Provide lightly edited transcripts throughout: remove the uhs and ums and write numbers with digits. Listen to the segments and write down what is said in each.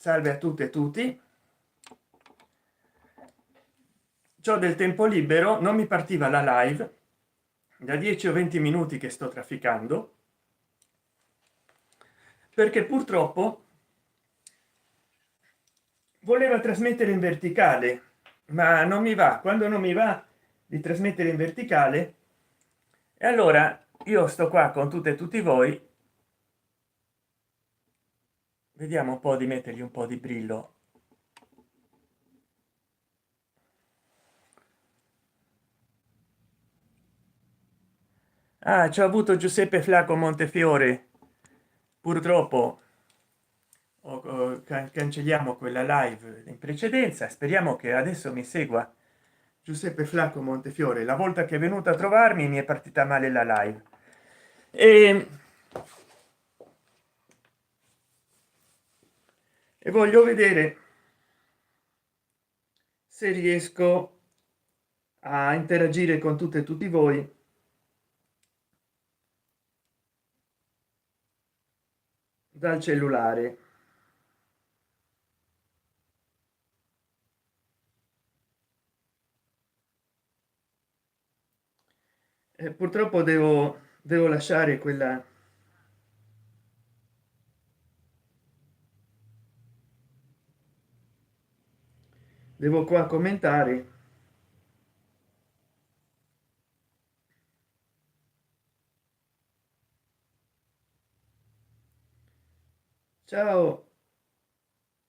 Salve a tutte e tutti. C'ho del tempo libero, non mi partiva la live da 10 o 20 minuti che sto trafficando, perché purtroppo voleva trasmettere in verticale, ma non mi va. Quando non mi va di trasmettere in verticale, e allora io sto qua con tutte e tutti voi. Vediamo un po' di mettergli un po' di brillo. Ah, ci ho avuto Giuseppe Flaco Montefiore. Purtroppo cancelliamo quella live in precedenza. Speriamo che adesso mi segua Giuseppe Flacco Montefiore. La volta che è venuto a trovarmi mi è partita male la live e voglio vedere se riesco a interagire con tutte e tutti voi dal cellulare. Purtroppo devo lasciare quella. Devo qua commentare. Ciao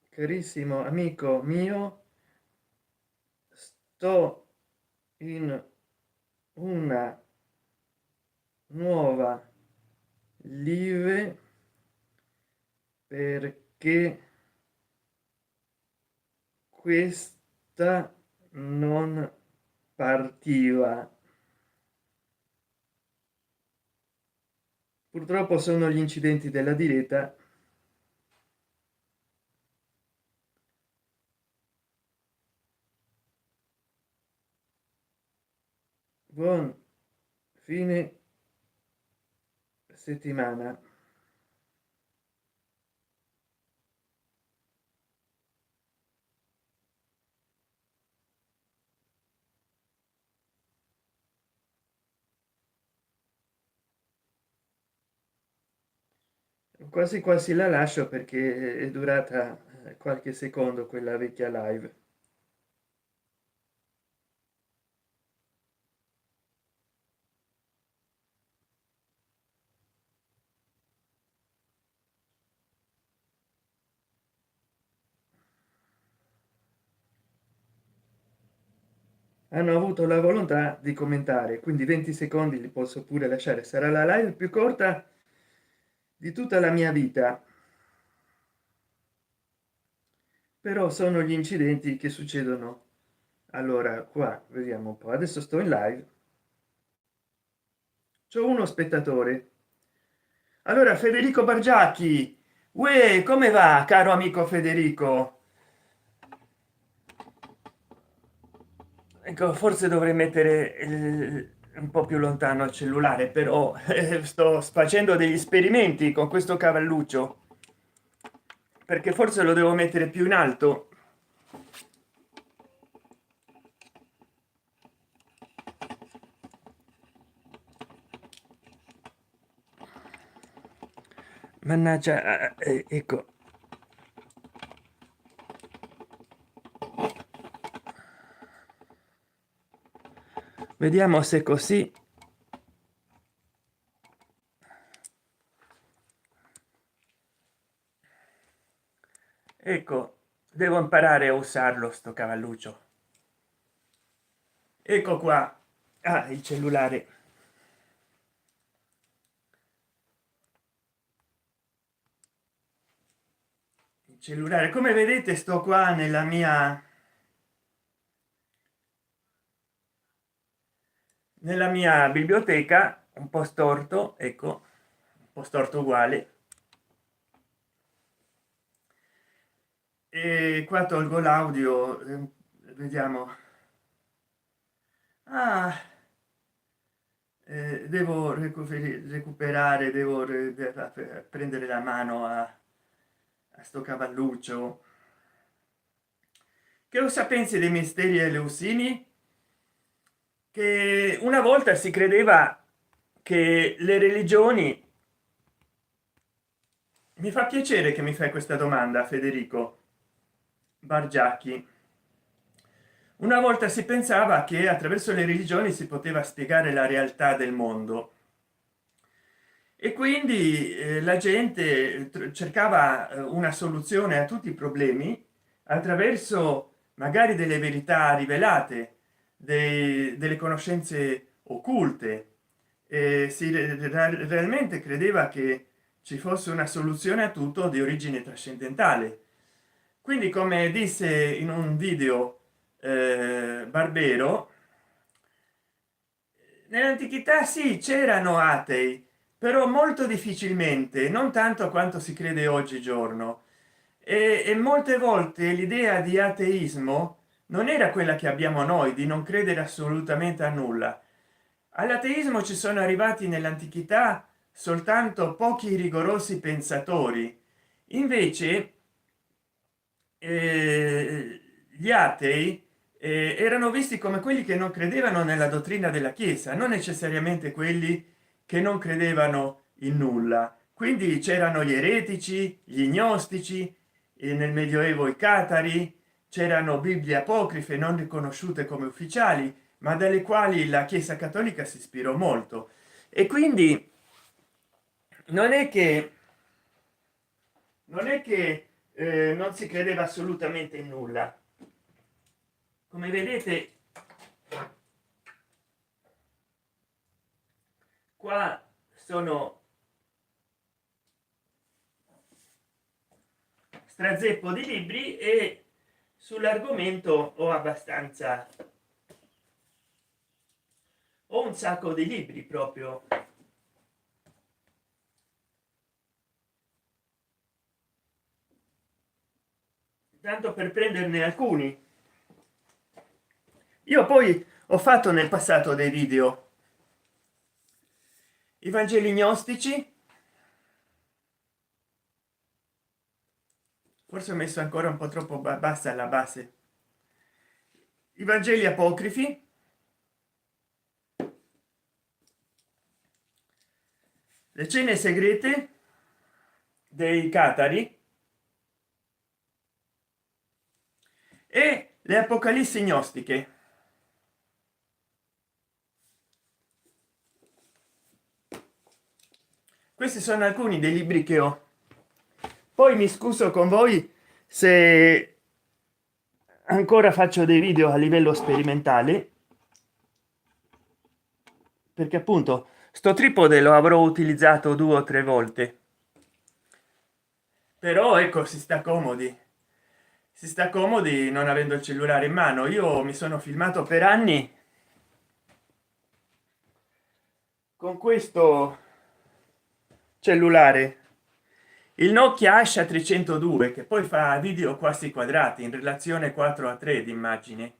carissimo amico mio, sto in una nuova live perché questa non partiva. Purtroppo sono gli incidenti della diretta. Buon fine settimana. Quasi quasi la lascio perché è durata qualche secondo quella vecchia live. Hanno avuto la volontà di commentare, quindi 20 secondi li posso pure lasciare. Sarà la live più corta di tutta la mia vita, però sono gli incidenti che succedono. Allora qua vediamo un po'. Adesso sto in live, c'è uno spettatore. Allora Federico Bargiacchi, uè, come va caro amico Federico? Ecco, forse dovrei mettere un po' più lontano il cellulare, però sto facendo degli esperimenti con questo cavalluccio, perché forse lo devo mettere più in alto. Mannaggia, ecco. Vediamo se così. Ecco, devo imparare a usarlo sto cavalluccio. Ecco qua. Ah, il cellulare. Il cellulare, come vedete sto qua nella mia biblioteca, un po' storto, ecco, un po' storto uguale. E qua tolgo l'audio, vediamo. Ah, devo recuperare, devo prendere la mano a sto cavalluccio. Che cosa pensi dei misteri eleusini? Che una volta si credeva che le religioni, mi fa piacere che mi fai questa domanda, Federico Bargiacchi. Una volta si pensava che attraverso le religioni si poteva spiegare la realtà del mondo, e quindi la gente cercava una soluzione a tutti i problemi attraverso magari delle verità rivelate, delle conoscenze occulte. Realmente credeva che ci fosse una soluzione a tutto di origine trascendentale. Quindi, come disse in un video Barbero, nell'antichità sì, c'erano atei, però molto difficilmente, non tanto quanto si crede oggigiorno, e molte volte l'idea di ateismo non era quella che abbiamo noi, di non credere assolutamente a nulla. All'ateismo ci sono arrivati nell'antichità soltanto pochi rigorosi pensatori. Invece gli atei erano visti come quelli che non credevano nella dottrina della chiesa, non necessariamente quelli che non credevano in nulla. Quindi c'erano gli eretici, gli gnostici, e nel medioevo i catari, c'erano bibbie apocrife non riconosciute come ufficiali, ma dalle quali la chiesa cattolica si ispirò molto. E quindi non è che non si credeva assolutamente in nulla. Come vedete, qua sono strazeppo di libri e sull'argomento ho un sacco di libri proprio, tanto per prenderne alcuni. Io poi ho fatto nel passato dei video, i Vangeli gnostici, forse ho messo ancora un po' troppo bassa alla base, i Vangeli apocrifi, le cene segrete dei catari e le apocalissi gnostiche. Questi sono alcuni dei libri che ho. Poi mi scuso con voi se ancora faccio dei video a livello sperimentale, perché appunto sto tripode lo avrò utilizzato 2 o 3 volte, però ecco, si sta comodi non avendo il cellulare in mano. Io mi sono filmato per anni con questo cellulare, il Nokia Asha 302, che poi fa video quasi quadrati in relazione 4:3 di immagine.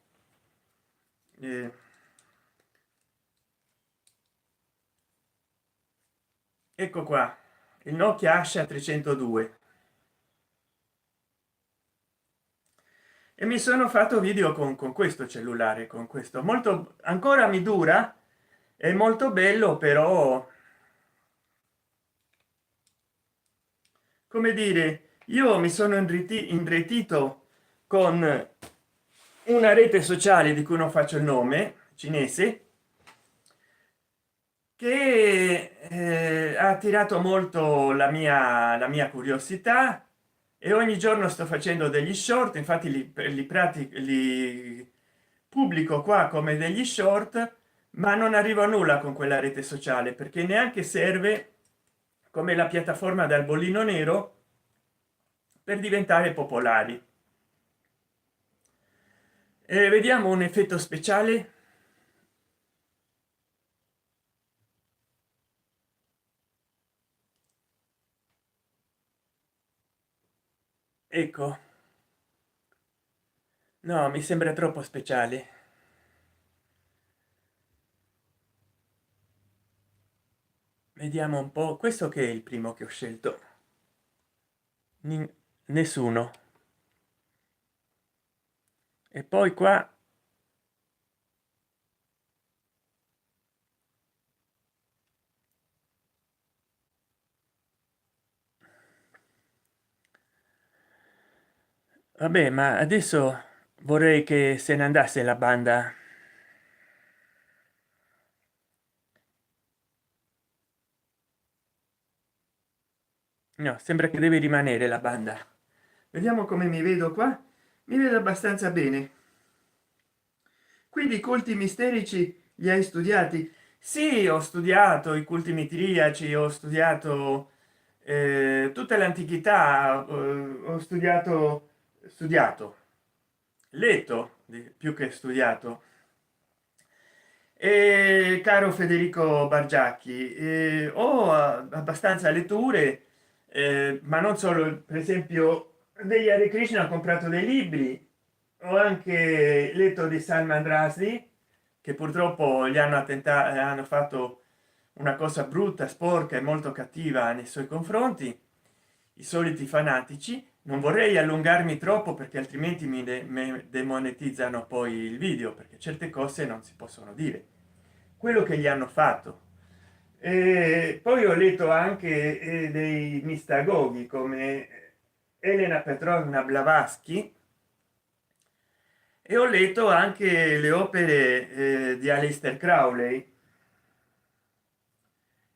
Ecco qua il Nokia Asha 302, e mi sono fatto video con questo cellulare, con questo molto, ancora mi dura, è molto bello, però come dire, io mi sono irretito con una rete sociale di cui non faccio il nome, cinese, che ha attirato molto la mia curiosità, e ogni giorno sto facendo degli short. Infatti li pubblico qua come degli short, ma non arrivo a nulla con quella rete sociale, perché neanche serve come la piattaforma dal bollino nero per diventare popolari. Vediamo un effetto speciale. Ecco, no, mi sembra troppo speciale. Vediamo un po', questo che è il primo che ho scelto. nessuno. E poi qua vabbè, ma adesso vorrei che se ne andasse la banda. No, sembra che deve rimanere la banda. Vediamo come mi vedo qua. Mi vedo abbastanza bene. Quindi i culti misterici li hai studiati? Sì, ho studiato i culti mitriaci, ho studiato tutta l'antichità, ho studiato, letto più che studiato. E caro Federico Bargiacchi, ho abbastanza letture, ma non solo. Per esempio degli Hare Krishna ho comprato dei libri, ho anche letto di Salman Rushdie, che purtroppo gli hanno attentato, hanno fatto una cosa brutta, sporca e molto cattiva nei suoi confronti, i soliti fanatici. Non vorrei allungarmi troppo perché altrimenti mi demonetizzano poi il video, perché certe cose non si possono dire, quello che gli hanno fatto. E poi ho letto anche dei mistagoghi come Elena Petrovna Blavatsky, e ho letto anche le opere di Aleister Crowley.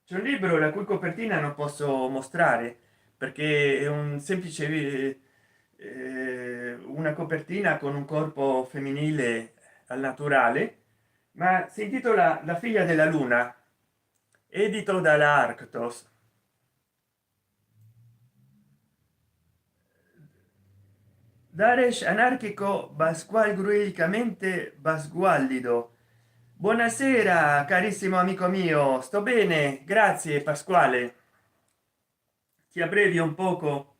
C'è un libro la cui copertina non posso mostrare perché è un semplice una copertina con un corpo femminile al naturale, ma si intitola La figlia della luna, edito dalla Arctos. Daresh anarchico basqualgruicamente basguallido. Buonasera carissimo amico mio, sto bene, grazie Pasquale. Ti abbrevi un poco?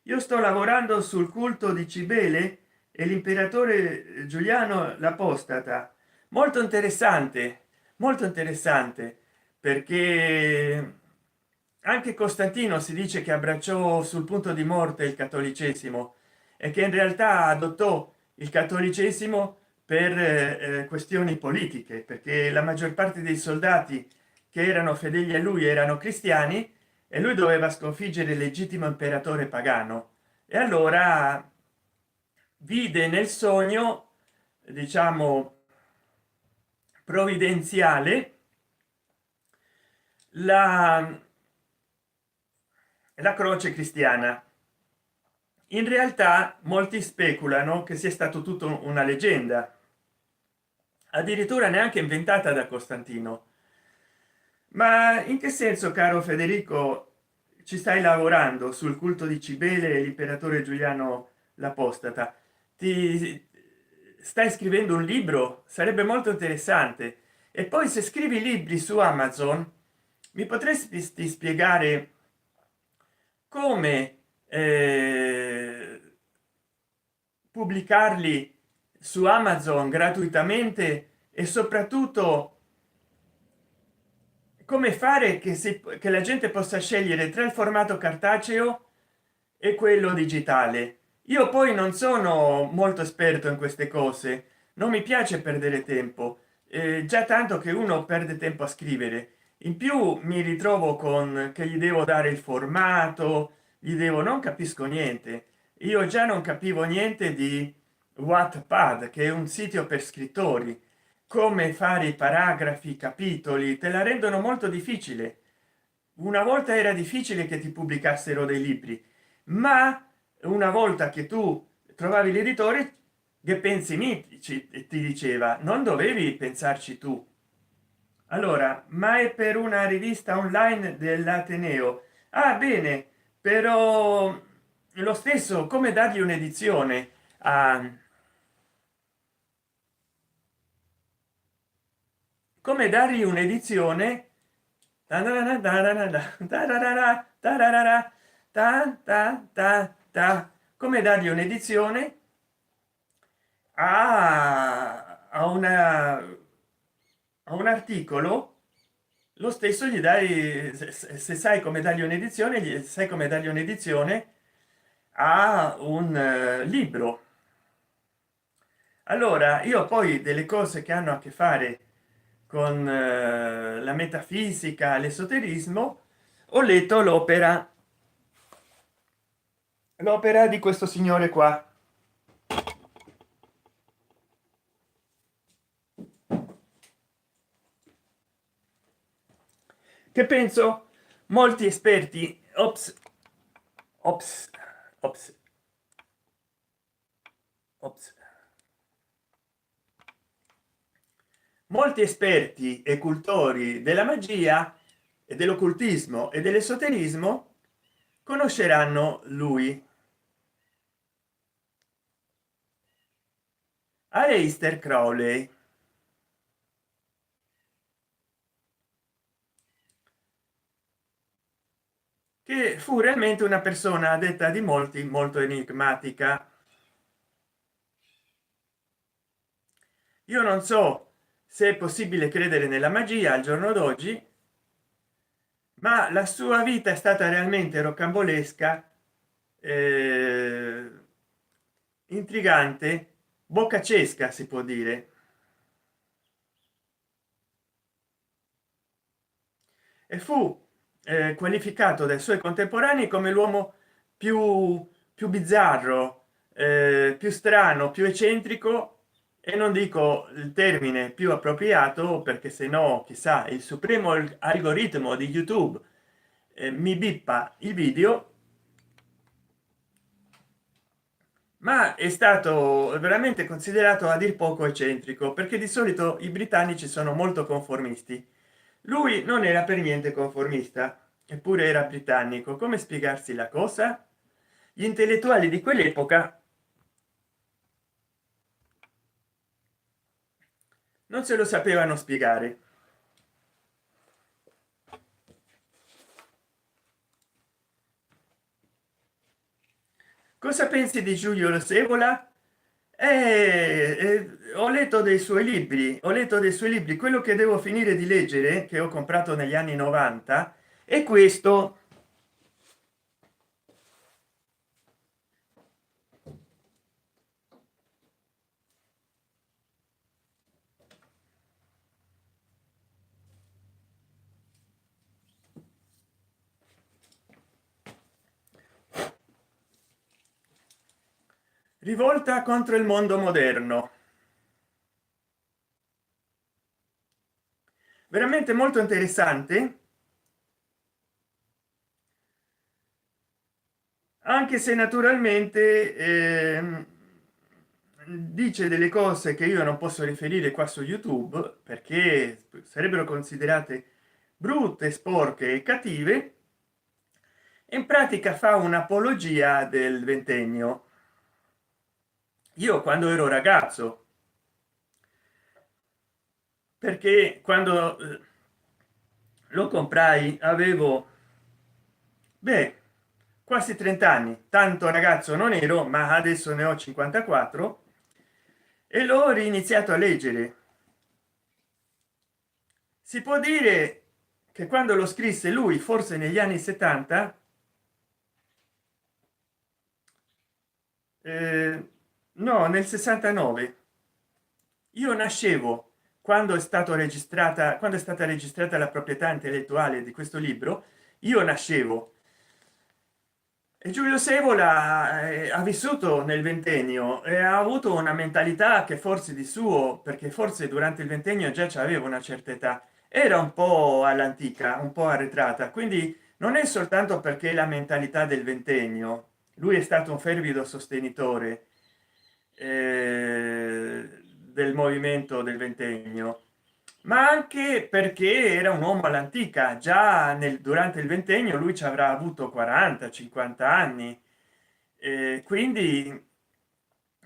Io sto lavorando sul culto di Cibele e l'imperatore Giuliano l'Apostata. Molto interessante, perché anche Costantino si dice che abbracciò sul punto di morte il cattolicesimo e che in realtà adottò il cattolicesimo per questioni politiche, perché la maggior parte dei soldati che erano fedeli a lui erano cristiani e lui doveva sconfiggere il legittimo imperatore pagano, e allora vide nel sogno, diciamo provvidenziale, la croce cristiana. In realtà molti speculano che sia stato tutto una leggenda, addirittura neanche inventata da Costantino. Ma in che senso, caro Federico, ci stai lavorando sul culto di Cibele e l'imperatore Giuliano l'Apostata? Ti stai scrivendo un libro? Sarebbe molto interessante. E poi, se scrivi libri su Amazon, mi potresti spiegare come pubblicarli su Amazon gratuitamente, e soprattutto come fare che la gente possa scegliere tra il formato cartaceo e quello digitale. Io poi non sono molto esperto in queste cose, non mi piace perdere tempo, già tanto che uno perde tempo a scrivere. In più mi ritrovo con che gli devo dare il formato, gli devo, non capisco niente. Io già non capivo niente di Wattpad, che è un sito per scrittori. Come fare i paragrafi, i capitoli, te la rendono molto difficile. Una volta era difficile che ti pubblicassero dei libri, ma una volta che tu trovavi l'editore che pensi mitici, ti diceva, non dovevi pensarci tu. Allora, ma è per una rivista online dell'Ateneo? Ah, bene, però lo stesso, come dargli un'edizione a, come dargli un'edizione come dargli un'edizione a un articolo. Lo stesso gli dai, se sai come dargli un'edizione, sai come dargli un'edizione a un libro. Allora io poi delle cose che hanno a che fare con la metafisica, l'esoterismo, ho letto l'opera di questo signore qua, che penso molti esperti ops, ops, ops, molti esperti e cultori della magia e dell'occultismo e dell'esoterismo conosceranno lui, Aleister Crowley, che fu realmente una persona, a detta di molti, molto enigmatica. Io non so se è possibile credere nella magia al giorno d'oggi, ma la sua vita è stata realmente rocambolesca, eh, intrigante, boccacesca si può dire, e fu qualificato dai suoi contemporanei come l'uomo più bizzarro, più strano, più eccentrico, e non dico il termine più appropriato perché se no chissà il supremo algoritmo di YouTube mi bippa il video, ma è stato veramente considerato a dir poco eccentrico, perché di solito i britannici sono molto conformisti. Lui non era per niente conformista, eppure era britannico. Come spiegarsi la cosa? Gli intellettuali di quell'epoca non se lo sapevano spiegare. Cosa pensi di Giulio Sevola? Ho letto dei suoi libri, ho letto dei suoi libri. Quello che devo finire di leggere, che ho comprato negli anni 90, è questo. Rivolta contro il mondo moderno, veramente molto interessante, anche se naturalmente dice delle cose che io non posso riferire qua su YouTube perché sarebbero considerate brutte, sporche e cattive. In pratica fa un'apologia del ventennio. Io quando ero ragazzo, perché quando lo comprai avevo, beh, quasi 30 anni, tanto ragazzo non ero, ma adesso ne ho 54, e l'ho riniziato a leggere. Si può dire che quando lo scrisse lui, forse negli anni 70, no, nel 69, io nascevo quando è stato registrata, quando è stata registrata la proprietà intellettuale di questo libro. Io nascevo, e Giulio Sevola ha vissuto nel ventennio e ha avuto una mentalità che forse di suo, perché forse durante il ventennio già aveva una certa età, era un po' all'antica, un po' arretrata. Quindi non è soltanto perché la mentalità del ventennio, lui è stato un fervido sostenitore del movimento del ventennio, ma anche perché era un uomo all'antica. Già durante il ventennio lui ci avrà avuto 40-50 anni, quindi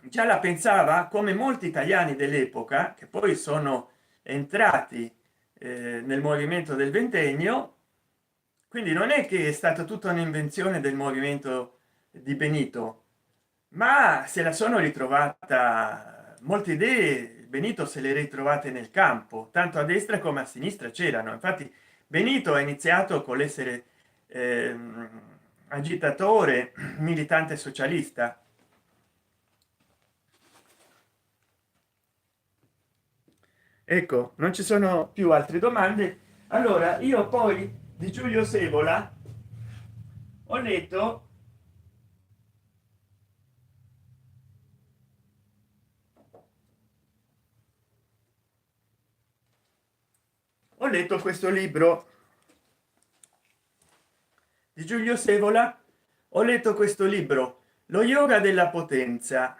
già la pensava come molti italiani dell'epoca che poi sono entrati nel movimento del ventennio. Quindi non è che è stata tutta un'invenzione del movimento di Benito, ma se la sono ritrovata molte idee. Benito se le ritrovate nel campo, tanto a destra come a sinistra c'erano. Infatti Benito ha iniziato con l'essere agitatore, militante socialista. Ecco, non ci sono più altre domande. Allora io poi di Giulio Sevola ho letto questo libro di Giulio Sevola, ho letto questo libro, Lo yoga della potenza.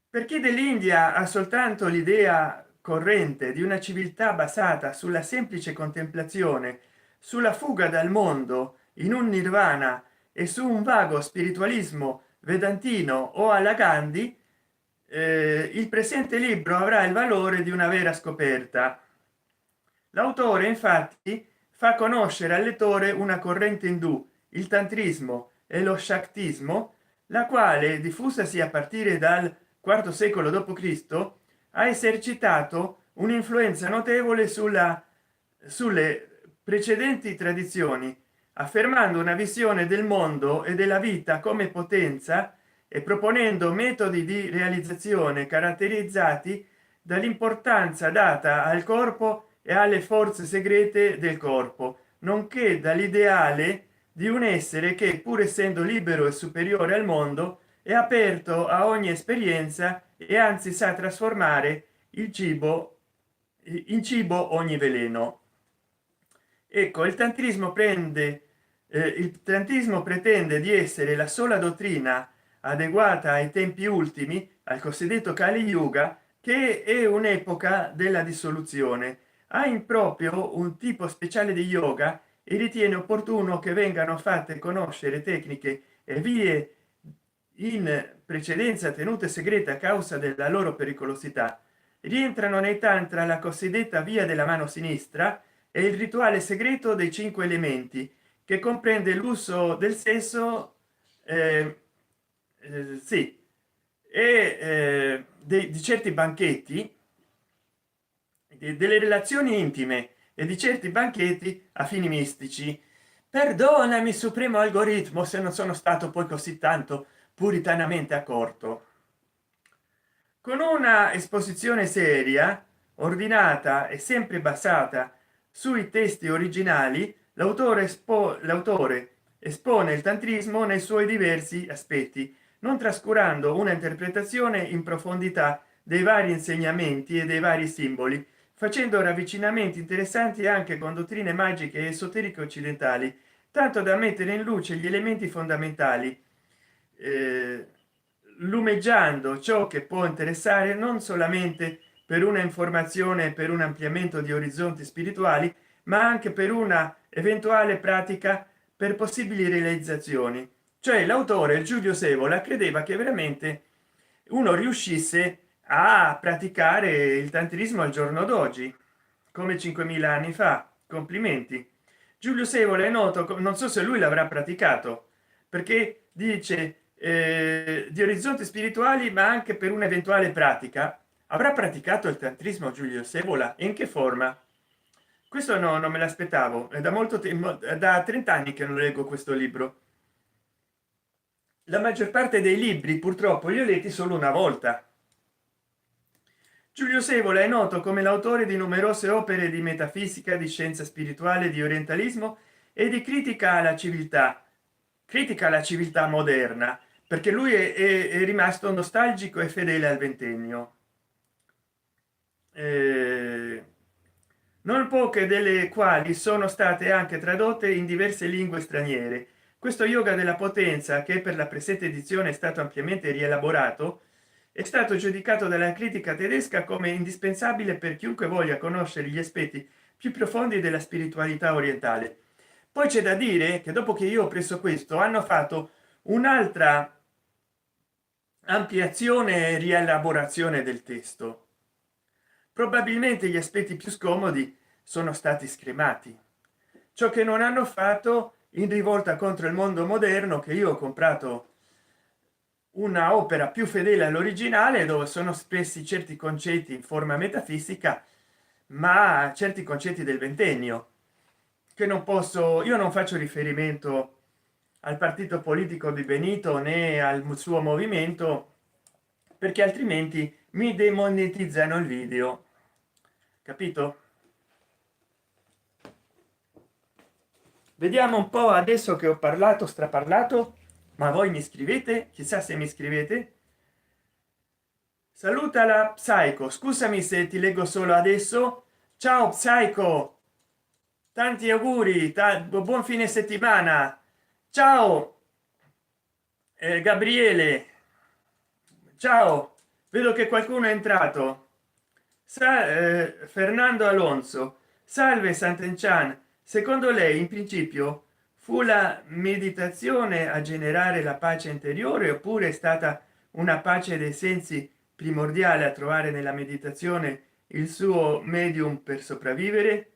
Per chi dell'India ha soltanto l'idea corrente di una civiltà basata sulla semplice contemplazione, sulla fuga dal mondo in un nirvana e su un vago spiritualismo vedantino o alla Gandhi, il presente libro avrà il valore di una vera scoperta. L'autore infatti fa conoscere al lettore una corrente indù, il tantrismo e lo shaktismo, la quale, diffusasi a partire dal IV secolo d.C., ha esercitato un'influenza notevole sulle precedenti tradizioni, affermando una visione del mondo e della vita come potenza e proponendo metodi di realizzazione caratterizzati dall'importanza data al corpo e alle forze segrete del corpo, nonché dall'ideale di un essere che, pur essendo libero e superiore al mondo, è aperto a ogni esperienza e anzi sa trasformare il cibo in cibo ogni veleno. Ecco, il tantrismo pretende di essere la sola dottrina adeguata ai tempi ultimi, al cosiddetto Kali Yuga, che è un'epoca della dissoluzione. Ha in proprio un tipo speciale di yoga e ritiene opportuno che vengano fatte conoscere tecniche e vie in precedenza tenute segrete a causa della loro pericolosità. Rientrano nei tantra la cosiddetta via della mano sinistra e il rituale segreto dei 5 elementi, che comprende l'uso del sesso, sì, e di certi banchetti, delle relazioni intime e di certi banchetti a fini mistici. Perdonami, supremo algoritmo, se non sono stato poi così tanto puritanamente accorto. Con una esposizione seria, ordinata e sempre basata sui testi originali, l'autore espone il tantrismo nei suoi diversi aspetti, non trascurando una interpretazione in profondità dei vari insegnamenti e dei vari simboli, facendo ravvicinamenti interessanti anche con dottrine magiche e esoteriche occidentali, tanto da mettere in luce gli elementi fondamentali, eh, lumeggiando ciò che può interessare non solamente per una informazione, per un ampliamento di orizzonti spirituali, ma anche per una eventuale pratica per possibili realizzazioni. Cioè l'autore Giulio Sevola credeva che veramente uno riuscisse a praticare il tantrismo al giorno d'oggi come 5000 anni fa. Complimenti. Giulio Sevola è noto, non so se lui l'avrà praticato, perché dice di orizzonti spirituali, ma anche per un'eventuale pratica. Avrà praticato il tantrismo Giulio Sevola? In che forma? Questo no, non me l'aspettavo. È da molto tempo, da 30 anni che non leggo questo libro. La maggior parte dei libri purtroppo li ho letti solo una volta. Giulio Sevola è noto come l'autore di numerose opere di metafisica, di scienza spirituale, di orientalismo e di critica alla civiltà moderna, perché lui è rimasto nostalgico e fedele al ventennio. Non poche delle quali sono state anche tradotte in diverse lingue straniere. Questo yoga della potenza, che per la presente edizione è stato ampiamente rielaborato, è stato giudicato dalla critica tedesca come indispensabile per chiunque voglia conoscere gli aspetti più profondi della spiritualità orientale. Poi c'è da dire che dopo che io ho preso questo, hanno fatto un'altra ampliazione e rielaborazione del testo. Probabilmente gli aspetti più scomodi sono stati scremati, ciò che non hanno fatto in Rivolta contro il mondo moderno, che io ho comprato una opera più fedele all'originale, dove sono espressi certi concetti in forma metafisica, ma certi concetti del ventennio. che non posso, io non faccio riferimento al partito politico di Benito né al suo movimento, perché altrimenti mi demonetizzano il video, capito? Vediamo un po', adesso che ho parlato straparlato, ma voi mi scrivete, chissà se mi scrivete. Saluta la Psycho, scusami se ti leggo solo adesso. Ciao Psycho, tanti auguri, buon fine settimana. Ciao Gabriele, ciao, vedo che qualcuno è entrato. Fernando Alonso, salve Sant'Enchan, secondo lei in principio fu la meditazione a generare la pace interiore oppure è stata una pace dei sensi primordiale a trovare nella meditazione il suo medium per sopravvivere?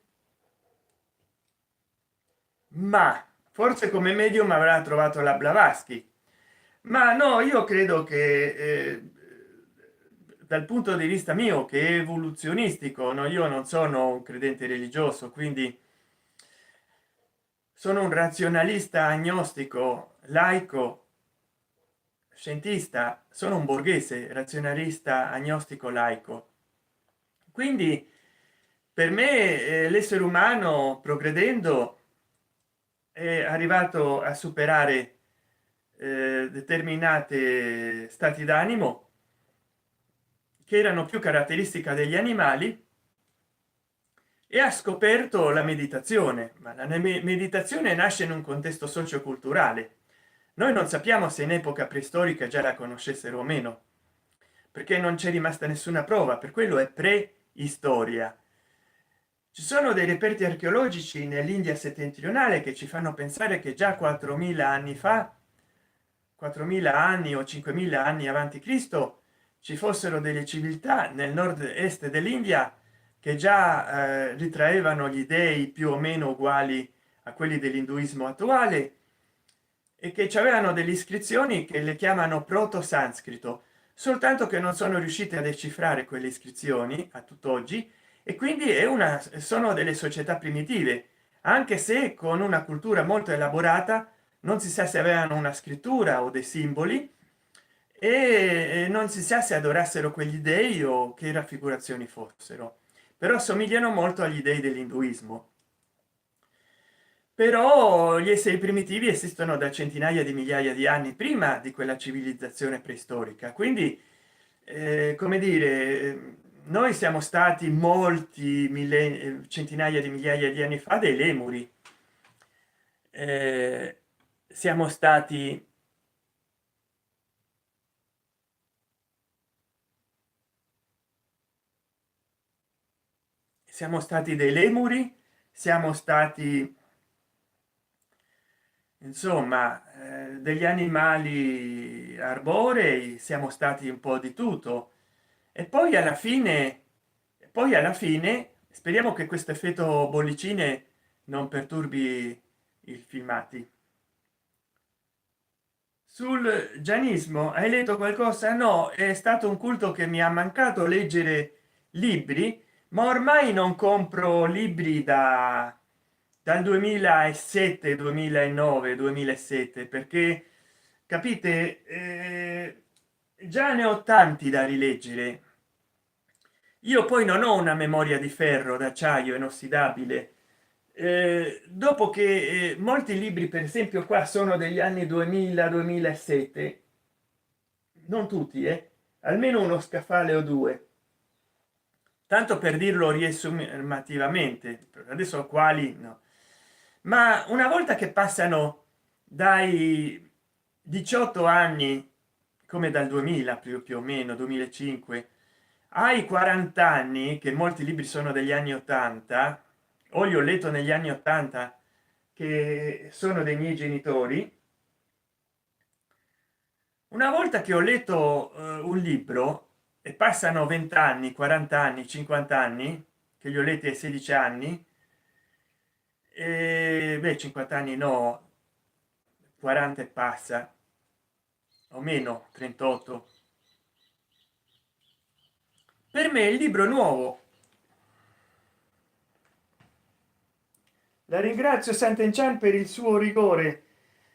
Ma forse come medium avrà trovato la Blavatsky, ma no, io credo che dal punto di vista mio, che è evoluzionistico, no, io non sono un credente religioso, quindi sono un razionalista agnostico laico scientista, sono un borghese razionalista agnostico laico, quindi per me l'essere umano progredendo è arrivato a superare determinate stati d'animo che erano più caratteristica degli animali e ha scoperto la meditazione, ma la meditazione nasce in un contesto socioculturale. Noi non sappiamo se in epoca preistorica già la conoscessero o meno, perché non c'è rimasta nessuna prova, per quello è preistoria. Ci sono dei reperti archeologici nell'India settentrionale che ci fanno pensare che già 4000 anni fa, 4000 anni o 5000 anni avanti Cristo, ci fossero delle civiltà nel nord-est dell'India che già ritraevano gli dei più o meno uguali a quelli dell'induismo attuale e che ci avevano delle iscrizioni che le chiamano proto sanscrito, soltanto che non sono riusciti a decifrare quelle iscrizioni a tutt'oggi, e quindi è una, sono delle società primitive, anche se con una cultura molto elaborata, non si sa se avevano una scrittura o dei simboli, e non si sa se adorassero quegli dei o che raffigurazioni fossero, però somigliano molto agli dei dell'induismo. Però gli esseri primitivi esistono da centinaia di migliaia di anni prima di quella civilizzazione preistorica, quindi come dire, noi siamo stati molti millenni, centinaia di migliaia di anni fa dei lemuri, eh, siamo stati dei lemuri, siamo stati insomma degli animali arborei, siamo stati un po' di tutto, e poi alla fine speriamo che questo effetto bollicine non perturbi i filmati. Sul gianismo hai letto qualcosa? No, è stato un culto che mi ha mancato leggere libri, ma ormai non compro libri dal 2007, 2009, 2007, perché capite, già ne ho tanti da rileggere. Io poi non ho una memoria di ferro d'acciaio inossidabile, dopo che molti libri per esempio qua sono degli anni 2000, 2007, non tutti, almeno uno scaffale o due, tanto per dirlo riesumativamente, adesso quali no, ma una volta che passano dai 18 anni, come dal 2000 più o meno 2005 ai 40 anni, che molti libri sono degli anni 80 o li ho letto negli anni 80 che sono dei miei genitori, una volta che ho letto un libro e passano 20 anni, 40 anni, 50 anni, che li ho letti ai 16 anni, e beh 50 anni no, 40 e passa o meno 38, per me il libro nuovo, La ringrazio Sant'Enchan per il suo rigore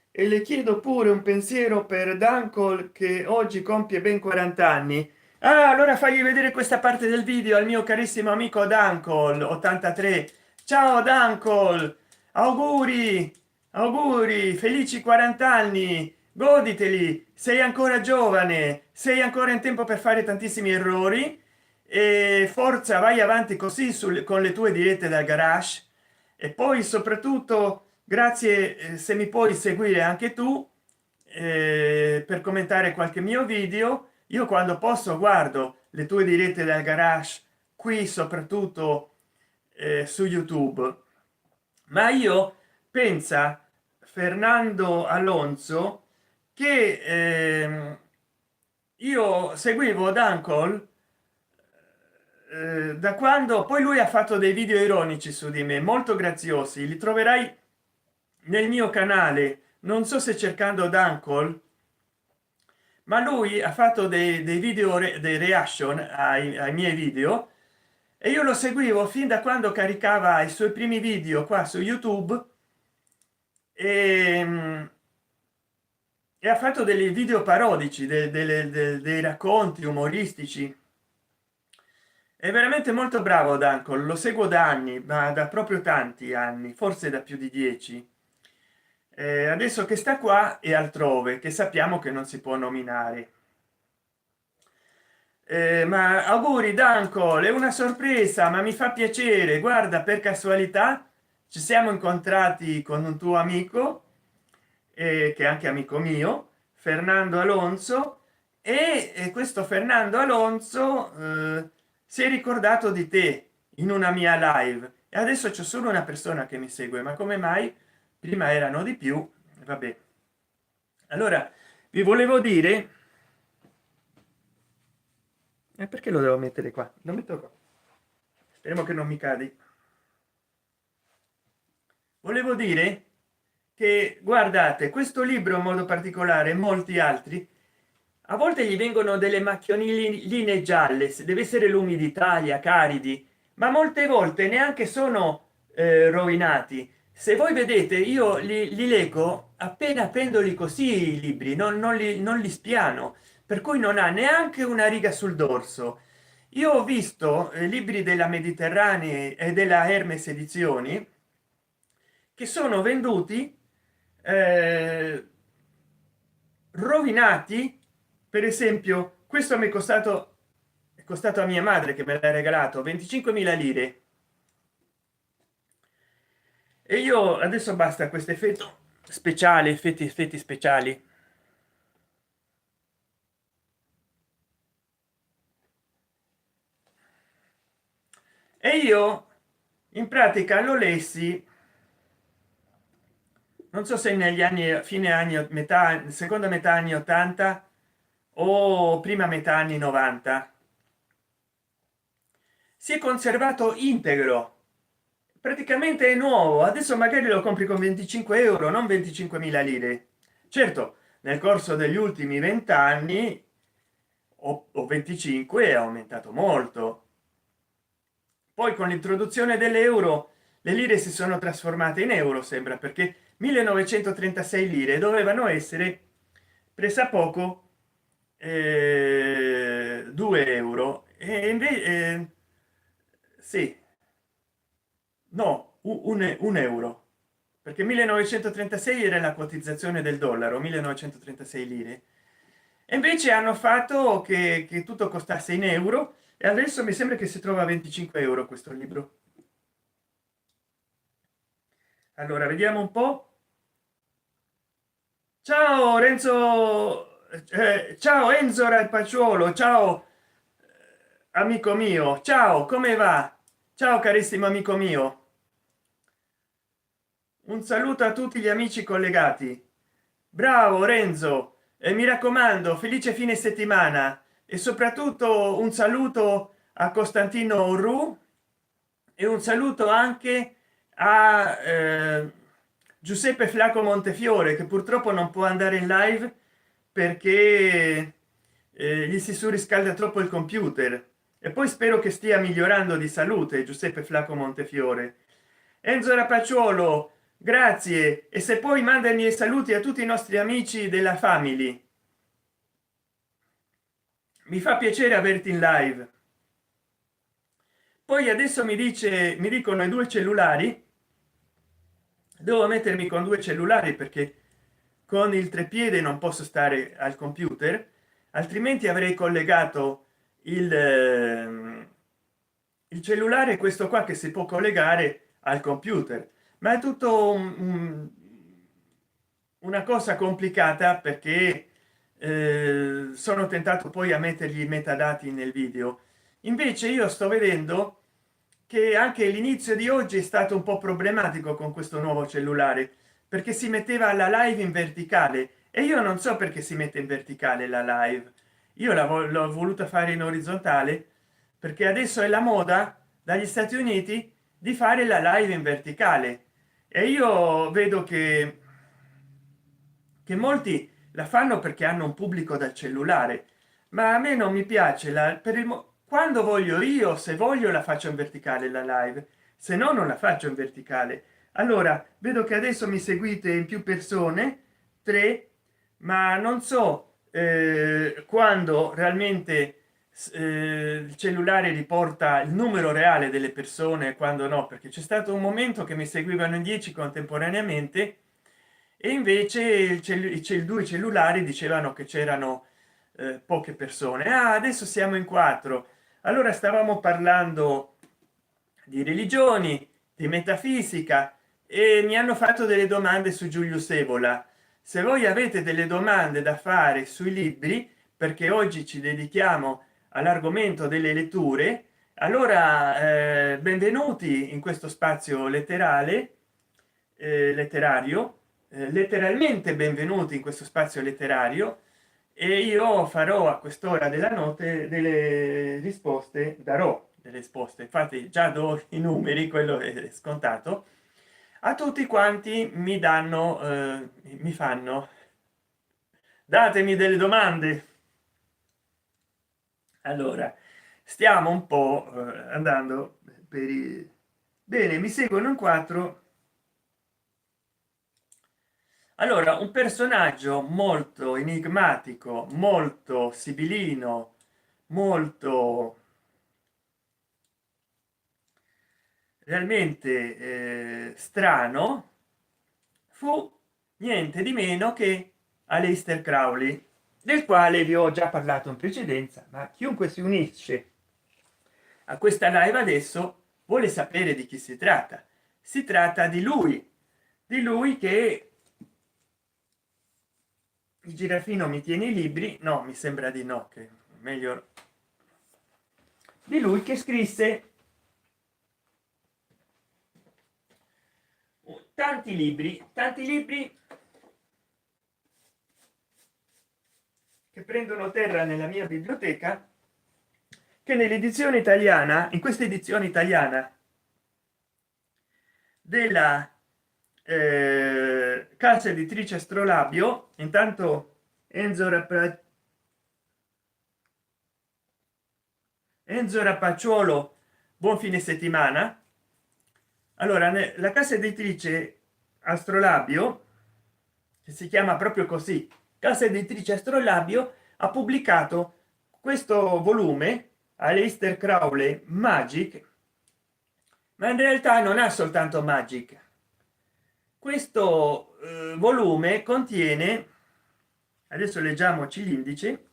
e le chiedo pure un pensiero per Dancol che oggi compie ben 40 anni. Ah, allora fagli vedere questa parte del video al mio carissimo amico Dancol 83. Ciao Dancol, auguri, auguri, felici 40 anni, goditeli, sei ancora giovane, sei ancora in tempo per fare tantissimi errori e forza, vai avanti così con le tue dirette dal garage. E poi soprattutto grazie, se mi puoi seguire anche tu per commentare qualche mio video. Io quando posso guardo le tue dirette dal garage qui, soprattutto su YouTube. Ma io pensa, Fernando Alonso, che io seguivo Dancol da quando poi lui ha fatto dei video ironici su di me molto graziosi. Li troverai nel mio canale, non so se cercando Dancol, ma lui ha fatto dei video dei reaction ai miei video e io lo seguivo fin da quando caricava i suoi primi video qua su YouTube e, e ha fatto dei video parodici dei racconti umoristici. È veramente molto bravo Dancol, lo seguo da anni, ma da proprio tanti anni, forse da più di 10. Adesso che sta qua e altrove, che sappiamo che non si può nominare. Ma auguri Dancol, è una sorpresa, ma mi fa piacere. Guarda, per casualità ci siamo incontrati con un tuo amico che è anche amico mio, Fernando Alonso, e questo Fernando Alonso si è ricordato di te in una mia live e adesso c'è solo una persona che mi segue. Ma come mai? Prima erano di più. Vabbè, allora vi volevo dire perché lo devo mettere qua, lo metto qua, speriamo che non mi cadi. Volevo dire che guardate, questo libro in modo particolare, molti altri, a volte gli vengono delle macchioline gialle, se deve essere l'umidità, gli acaridi, ma molte volte neanche sono rovinati. Se voi vedete, io li leggo appena pendoli così i libri, non li spiano, per cui non ha neanche una riga sul dorso. Io ho visto libri della Mediterranea e della Hermes Edizioni che sono venduti rovinati. Per esempio questo mi è costato a mia madre che me l'ha regalato 25.000 lire e io adesso basta questo effetto speciale, effetti speciali. E io in pratica lo lessi, non so se negli anni, fine anni, metà, seconda metà anni 80 o prima metà anni 90. Si è conservato integro, praticamente è nuovo. Adesso magari lo compri con 25 euro, non 25.000 lire. Certo, nel corso degli ultimi 20 anni o 25 è aumentato molto. Poi con l'introduzione dell'euro le lire si sono trasformate in euro, sembra, perché 1936 lire dovevano essere presa poco 2 euro e invece sì, no, un euro, perché 1936 era la quotizzazione del dollaro, 1936 lire, e invece hanno fatto che tutto costasse in euro e adesso mi sembra che si trova a 25 euro questo libro. Allora vediamo un po'. Ciao Renzo, ciao Enzo Rampacciuolo, ciao amico mio, ciao, come va? Ciao carissimo amico mio, un saluto a tutti gli amici collegati. Bravo Renzo, e mi raccomando, felice fine settimana e soprattutto un saluto a Costantino Ru e un saluto anche a Giuseppe Flaco Montefiore, che purtroppo non può andare in live perché gli si surriscalda troppo il computer. E poi spero che stia migliorando di salute Giuseppe Flaco Montefiore. Enzo Rapacciolo, grazie. E se poi manda i miei saluti a tutti i nostri amici della family, mi fa piacere averti in live. Poi adesso mi dicono i due cellulari, devo mettermi con due cellulari perché con il treppiede non posso stare al computer, altrimenti avrei collegato il cellulare, questo qua che si può collegare al computer, ma è tutto una cosa complicata perché sono tentato poi a mettergli i metadati nel video. Invece io sto vedendo che anche l'inizio di oggi è stato un po' problematico con questo nuovo cellulare, perché si metteva la live in verticale e io non so perché si mette in verticale la live. Io l'ho voluta fare in orizzontale perché adesso è la moda dagli Stati Uniti di fare la live in verticale, e io vedo che molti la fanno perché hanno un pubblico dal cellulare, ma a me non mi piace quando voglio io, se voglio la faccio in verticale la live, se no non la faccio in verticale. Allora vedo che adesso mi seguite in più persone, tre, ma non so quando realmente il cellulare riporta il numero reale delle persone, quando no, perché c'è stato un momento che mi seguivano in 10 contemporaneamente e invece i due cellulari dicevano che c'erano poche persone. Ah, adesso siamo in quattro. Allora stavamo parlando di religioni, di metafisica, e mi hanno fatto delle domande su Giulio Evola. Se voi avete delle domande da fare sui libri, perché oggi ci dedichiamo all'argomento delle letture, allora benvenuti in questo spazio letterale, letterario, letteralmente benvenuti in questo spazio letterario, e io farò a quest'ora della notte delle risposte, darò delle risposte, infatti già do i numeri, quello è scontato, a tutti quanti mi danno mi fanno, datemi delle domande. Allora stiamo un po' andando per i bene, mi seguono in quattro. Allora, un personaggio molto enigmatico, molto sibilino, molto realmente strano, fu niente di meno che Aleister Crowley, del quale vi ho già parlato in precedenza, ma chiunque si unisce a questa live adesso vuole sapere di chi si tratta. Si tratta di lui che il girafino mi tiene i libri, no, mi sembra di no, che meglio, di lui che scrisse tanti libri che prendono terra nella mia biblioteca, che nell'edizione italiana, in questa edizione italiana della casa editrice Astrolabio, intanto Enzo Rapacciolo, buon fine settimana. Allora la casa editrice Astrolabio, che si chiama proprio così, casa editrice Astrolabio, ha pubblicato questo volume Aleister Crowley Magic, ma in realtà non ha soltanto Magic. Questo volume contiene, adesso leggiamoci l'indice,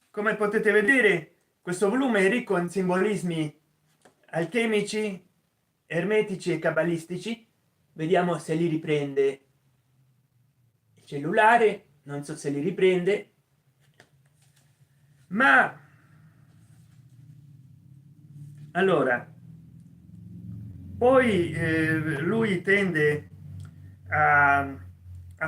come potete vedere questo volume è ricco in simbolismi alchemici, ermetici e cabalistici. Vediamo se li riprende il cellulare, non so se li riprende, ma allora poi lui tende a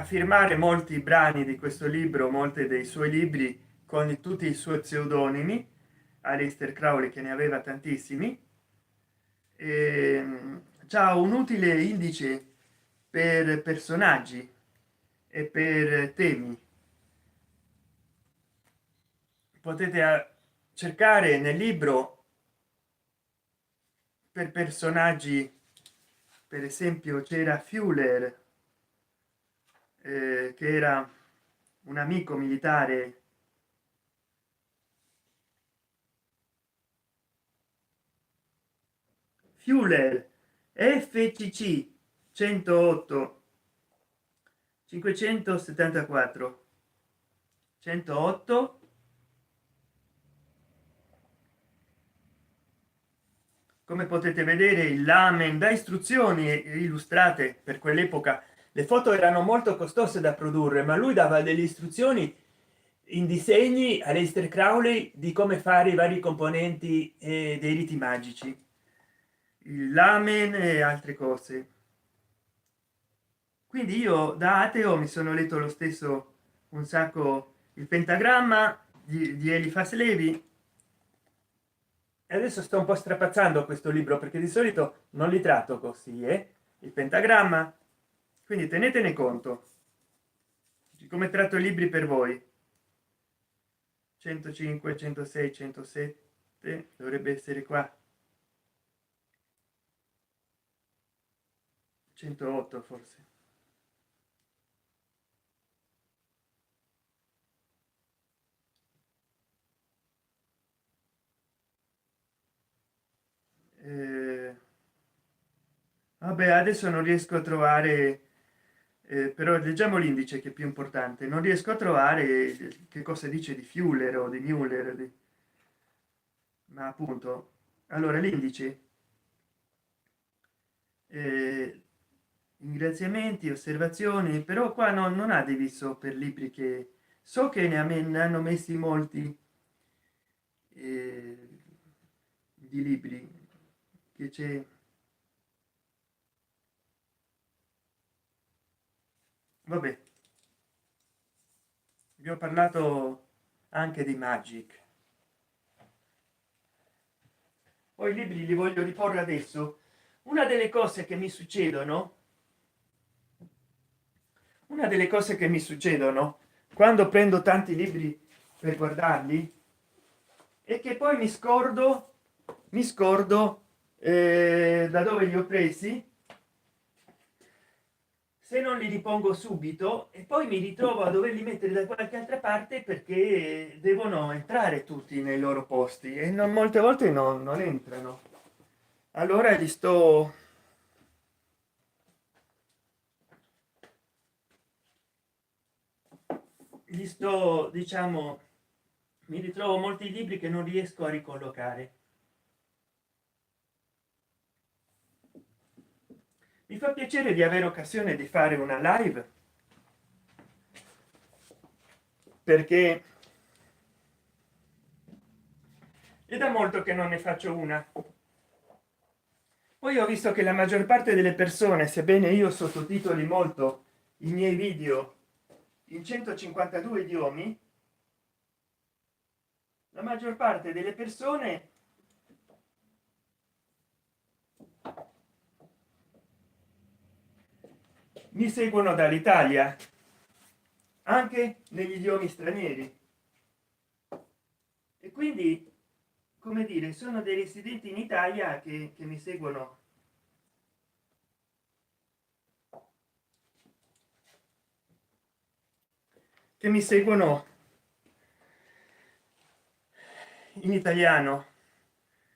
firmare molti brani di questo libro, molti dei suoi libri, con tutti i suoi pseudonimi. Aleister Crowley, che ne aveva tantissimi, già un utile indice per personaggi e per temi. Potete cercare nel libro per personaggi. Per esempio c'era Fuller, che era un amico militare. Fuller, FCC 108 574 108. Come potete vedere, il lamen da istruzioni illustrate. Per quell'epoca le foto erano molto costose da produrre, ma lui dava delle istruzioni in disegni all'Aleister Crowley di come fare i vari componenti dei riti magici, il lamen e altre cose. Quindi io da ateo mi sono letto lo stesso un sacco il pentagramma di Eliphas Levi, e adesso sto un po' strapazzando questo libro perché di solito non li tratto così, il pentagramma. Quindi tenetene conto, come tratto i libri per voi. 105 106 107 dovrebbe essere qua. 108 forse. Vabbè, adesso non riesco a trovare, però leggiamo l'indice che è più importante. Non riesco a trovare che cosa dice di Fuller o di Mueller, ma appunto, allora l'indice, eh, ringraziamenti, osservazioni, però qua non ha diviso per libri, che so che ne hanno messi molti, eh, di libri che c'è. Vabbè, vi ho parlato anche di Magic. Poi i libri li voglio riporre adesso. Una delle cose che mi succedono, una delle cose che mi succedono quando prendo tanti libri per guardarli, è che poi mi scordo da dove li ho presi, se non li ripongo subito, e poi mi ritrovo a doverli mettere da qualche altra parte perché devono entrare tutti nei loro posti e non, molte volte non entrano. Allora gli sto, diciamo, mi ritrovo molti libri che non riesco a ricollocare. Mi fa piacere di avere occasione di fare una live, perché è da molto che non ne faccio una. Poi ho visto che la maggior parte delle persone, sebbene io sottotitoli molto i miei video in 152 idiomi, la maggior parte delle persone mi seguono dall'Italia, anche negli idiomi stranieri, e quindi, come dire, sono dei residenti in Italia che mi seguono, che mi seguono in italiano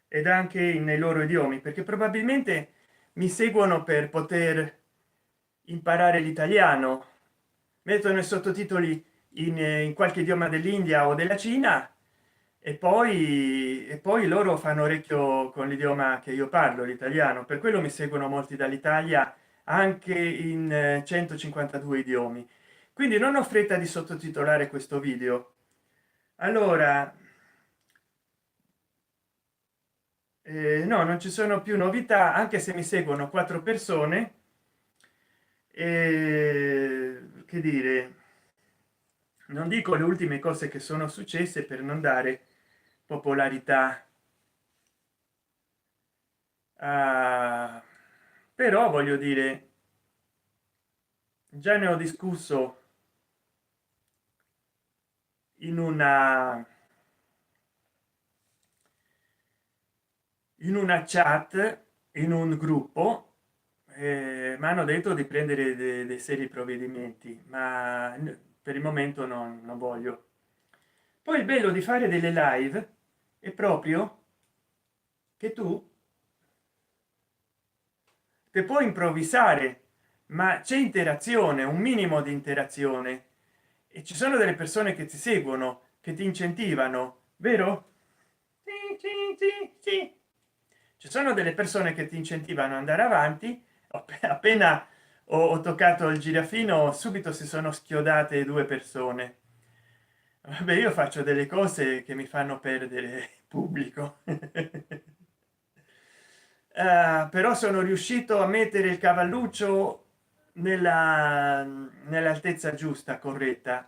ed anche nei loro idiomi, perché probabilmente mi seguono per poter imparare l'italiano, mettono i sottotitoli in qualche idioma dell'India o della Cina, e poi loro fanno orecchio con l'idioma che io parlo, l'italiano. Per quello mi seguono molti dall'Italia, anche in 152 idiomi. Quindi non ho fretta di sottotitolare questo video. Allora, no, non ci sono più novità, anche se mi seguono 4 persone. Che dire, non dico le ultime cose che sono successe per non dare popolarità a, però voglio dire, già ne ho discusso in una in una chat, in un gruppo, mi hanno detto di prendere dei seri provvedimenti, ma per il momento non voglio. Poi il bello di fare delle live è proprio che tu che puoi improvvisare, ma c'è interazione, un minimo di interazione, e ci sono delle persone che ti seguono, che ti incentivano, vero? Sì, sì, sì, sì. Ci sono delle persone che ti incentivano ad andare avanti. Appena ho toccato il girafino, subito si sono schiodate due persone. Vabbè, io faccio delle cose che mi fanno perdere pubblico. Però sono riuscito a mettere il cavalluccio nell'altezza giusta, corretta,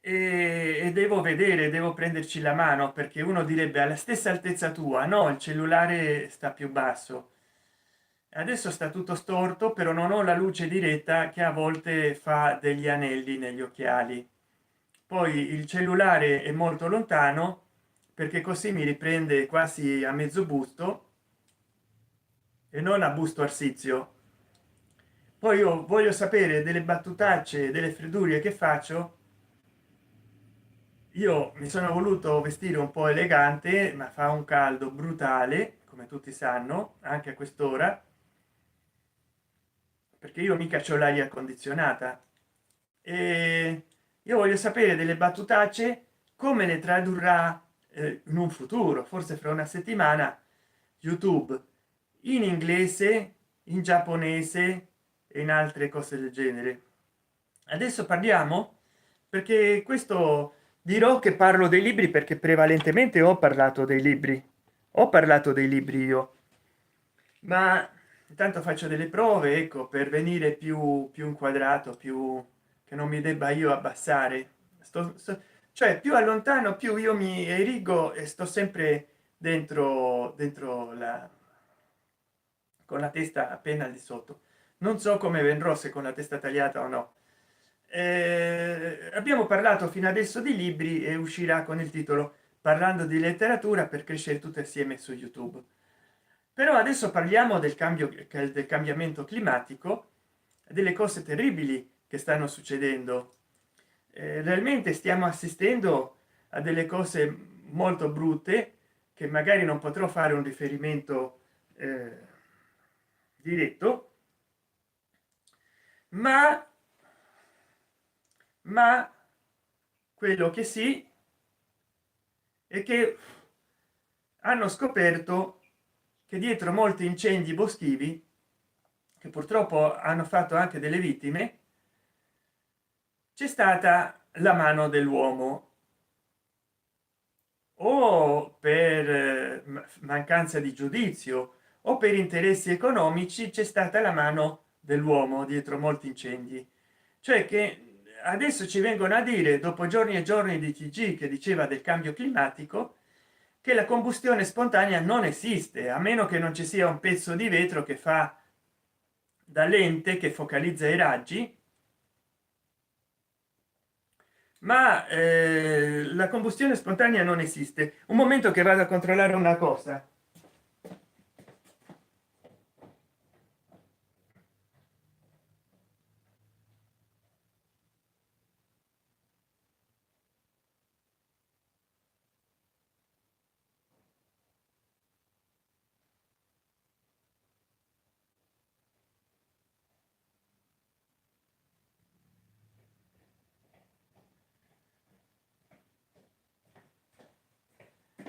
e devo vedere, devo prenderci la mano, perché uno direbbe alla stessa altezza tua, no, il cellulare sta più basso. Adesso sta tutto storto, però non ho la luce diretta che a volte fa degli anelli negli occhiali. Poi il cellulare è molto lontano, perché così mi riprende quasi a mezzo busto e non a busto arsizio. Poi io voglio sapere delle battutacce, delle freddure che faccio. Io mi sono voluto vestire un po' elegante, ma fa un caldo brutale, come tutti sanno, anche a quest'ora, perché io mica c'ho l'aria condizionata. E io voglio sapere delle battutacce, come le tradurrà in un futuro, forse fra una settimana, YouTube, in inglese, in giapponese e in altre cose del genere. Adesso parliamo, perché questo dirò che parlo dei libri, perché prevalentemente ho parlato dei libri io, ma intanto faccio delle prove, ecco, per venire più inquadrato, più che non mi debba io abbassare. Cioè più allontano, più io mi erigo e sto sempre dentro la, con la testa appena al di sotto. Non so come vendrò, se con la testa tagliata o no. Abbiamo parlato fino adesso di libri, e uscirà con il titolo "Parlando di letteratura per crescere tutti assieme" su YouTube. Però adesso parliamo del cambiamento climatico, delle cose terribili che stanno succedendo. Realmente stiamo assistendo a delle cose molto brutte, che magari non potrò fare un riferimento diretto, ma ma quello che sì è che hanno scoperto che dietro molti incendi boschivi, che purtroppo hanno fatto anche delle vittime, c'è stata la mano dell'uomo, o per mancanza di giudizio o per interessi economici. C'è stata la mano dell'uomo dietro molti incendi, cioè che adesso ci vengono a dire, dopo giorni e giorni di TG che diceva del cambio climatico, che la combustione spontanea non esiste, a meno che non ci sia un pezzo di vetro che fa da lente, che focalizza i raggi. Ma la combustione spontanea non esiste. Un momento che vado a controllare una cosa.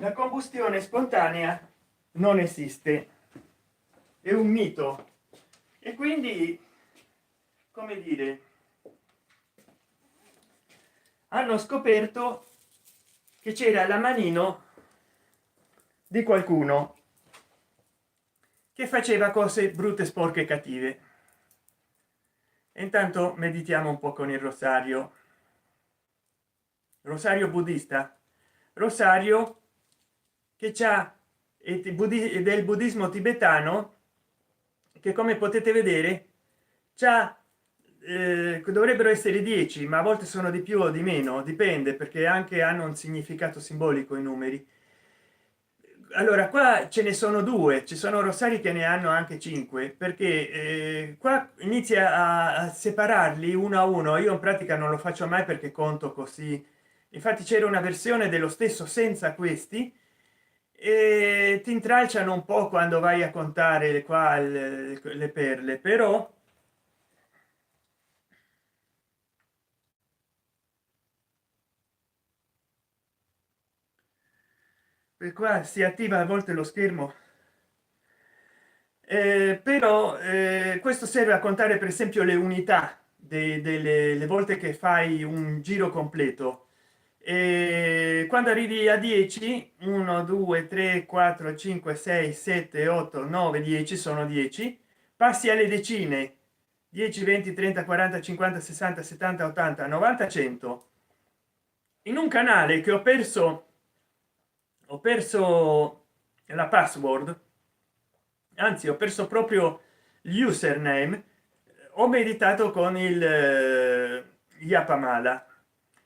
La combustione spontanea non esiste, è un mito, e quindi, come dire, hanno scoperto che c'era la manino di qualcuno che faceva cose brutte, sporche e cattive. E intanto meditiamo un po' con il rosario buddista, rosario che c'ha del buddismo tibetano, che come potete vedere c'ha dovrebbero essere 10, ma a volte sono di più o di meno, dipende, perché anche hanno un significato simbolico i numeri. allora qua ce ne sono due, ci sono rossari che ne hanno anche cinque, perché qua inizia a separarli uno a uno. Io in pratica non lo faccio mai perché conto così. Infatti c'era una versione dello stesso senza questi e ti intralciano un po' quando vai a contare qua le perle, però qua si attiva a volte lo schermo. Però questo serve a contare per esempio le unità delle le volte che fai un giro completo. E quando arrivi a 10, 1 2 3 4 5 6 7 8 9 10, sono 10, passi alle decine: 10 20 30 40 50 60 70 80 90 100. In un canale che ho perso la password, anzi ho perso proprio gli username. Ho meditato con il yapamala.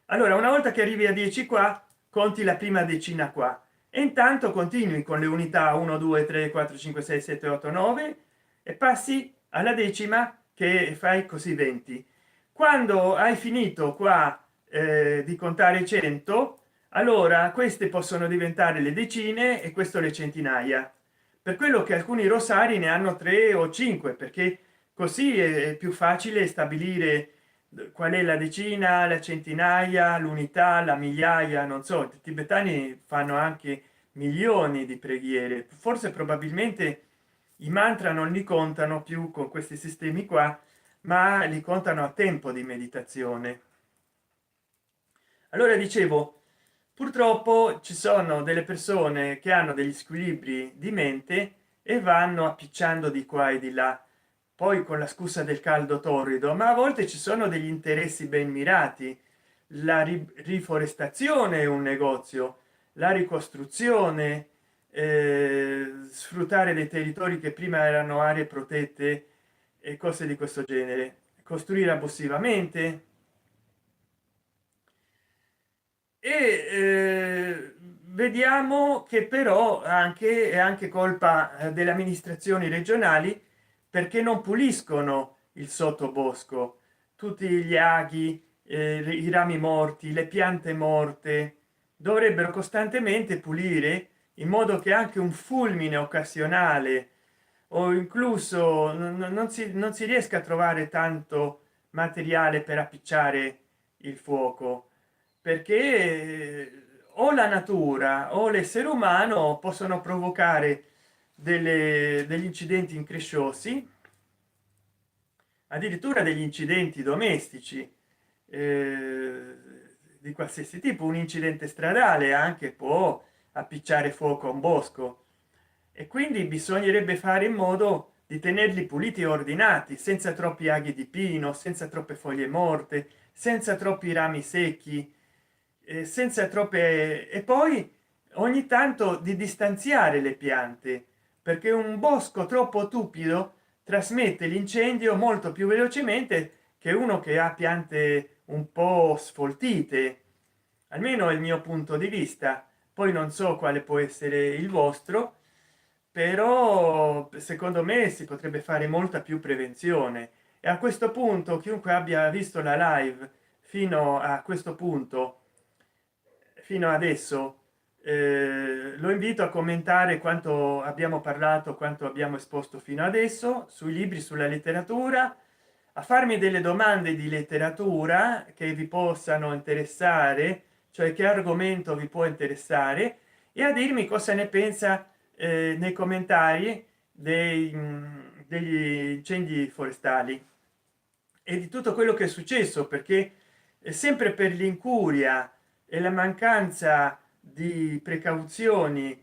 Allora una volta che arrivi a 10 qua, conti la prima decina qua e intanto continui con le unità 1 2 3 4 5 6 7 8 9 e passi alla decima, che fai così 20. Quando hai finito qua di contare 100, allora queste possono diventare le decine e questo le centinaia. Per quello che alcuni rosari ne hanno 3 o 5, perché così è più facile stabilire qual è la decina, la centinaia, l'unità, la migliaia. Non so, i tibetani fanno anche milioni di preghiere. Forse probabilmente i mantra non li contano più con questi sistemi qua, ma li contano a tempo di meditazione. Allora dicevo, purtroppo ci sono delle persone che hanno degli squilibri di mente e vanno appicciando di qua e di là, poi con la scusa del caldo torrido, ma a volte ci sono degli interessi ben mirati. La riforestazione è un negozio, la ricostruzione, sfruttare dei territori che prima erano aree protette e cose di questo genere, costruire abusivamente. E vediamo che però anche è anche colpa delle amministrazioni regionali, perché non puliscono il sottobosco, tutti gli aghi, i rami morti, le piante morte. Dovrebbero costantemente pulire, in modo che anche un fulmine occasionale o incluso non si riesca a trovare tanto materiale per appicciare il fuoco, perché o la natura o l'essere umano possono provocare degli incidenti incresciosi, addirittura degli incidenti domestici eh, di qualsiasi tipo. Un incidente stradale anche può appicciare fuoco a un bosco, e quindi bisognerebbe fare in modo di tenerli puliti e ordinati, senza troppi aghi di pino, senza troppe foglie morte, senza troppi rami secchi, senza troppe. E poi ogni tanto di distanziare le piante, perché un bosco troppo tupido trasmette l'incendio molto più velocemente che uno che ha piante un po' sfoltite. Almeno è il mio punto di vista, poi non so quale può essere il vostro, però secondo me si potrebbe fare molta più prevenzione. E a questo punto chiunque abbia visto la live fino a questo punto, fino adesso, lo invito a commentare quanto abbiamo parlato, quanto abbiamo esposto fino adesso sui libri, sulla letteratura, a farmi delle domande di letteratura che vi possano interessare, cioè che argomento vi può interessare, e a dirmi cosa ne pensa nei commentari degli incendi forestali e di tutto quello che è successo, perché è sempre per l'incuria e la mancanza di precauzioni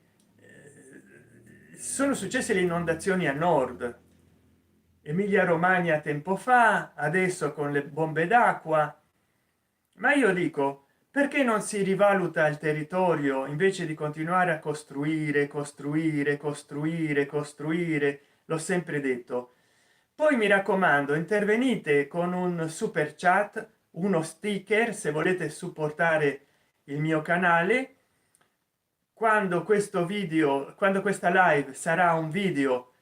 sono successe le inondazioni a nord, Emilia Romagna tempo fa, adesso con le bombe d'acqua. Ma io dico, perché non si rivaluta il territorio invece di continuare a costruire, costruire, costruire, costruire? L'ho sempre detto. Poi mi raccomando, intervenite con un super chat, uno sticker, se volete supportare il mio canale. quando questo video, quando questa live sarà un video,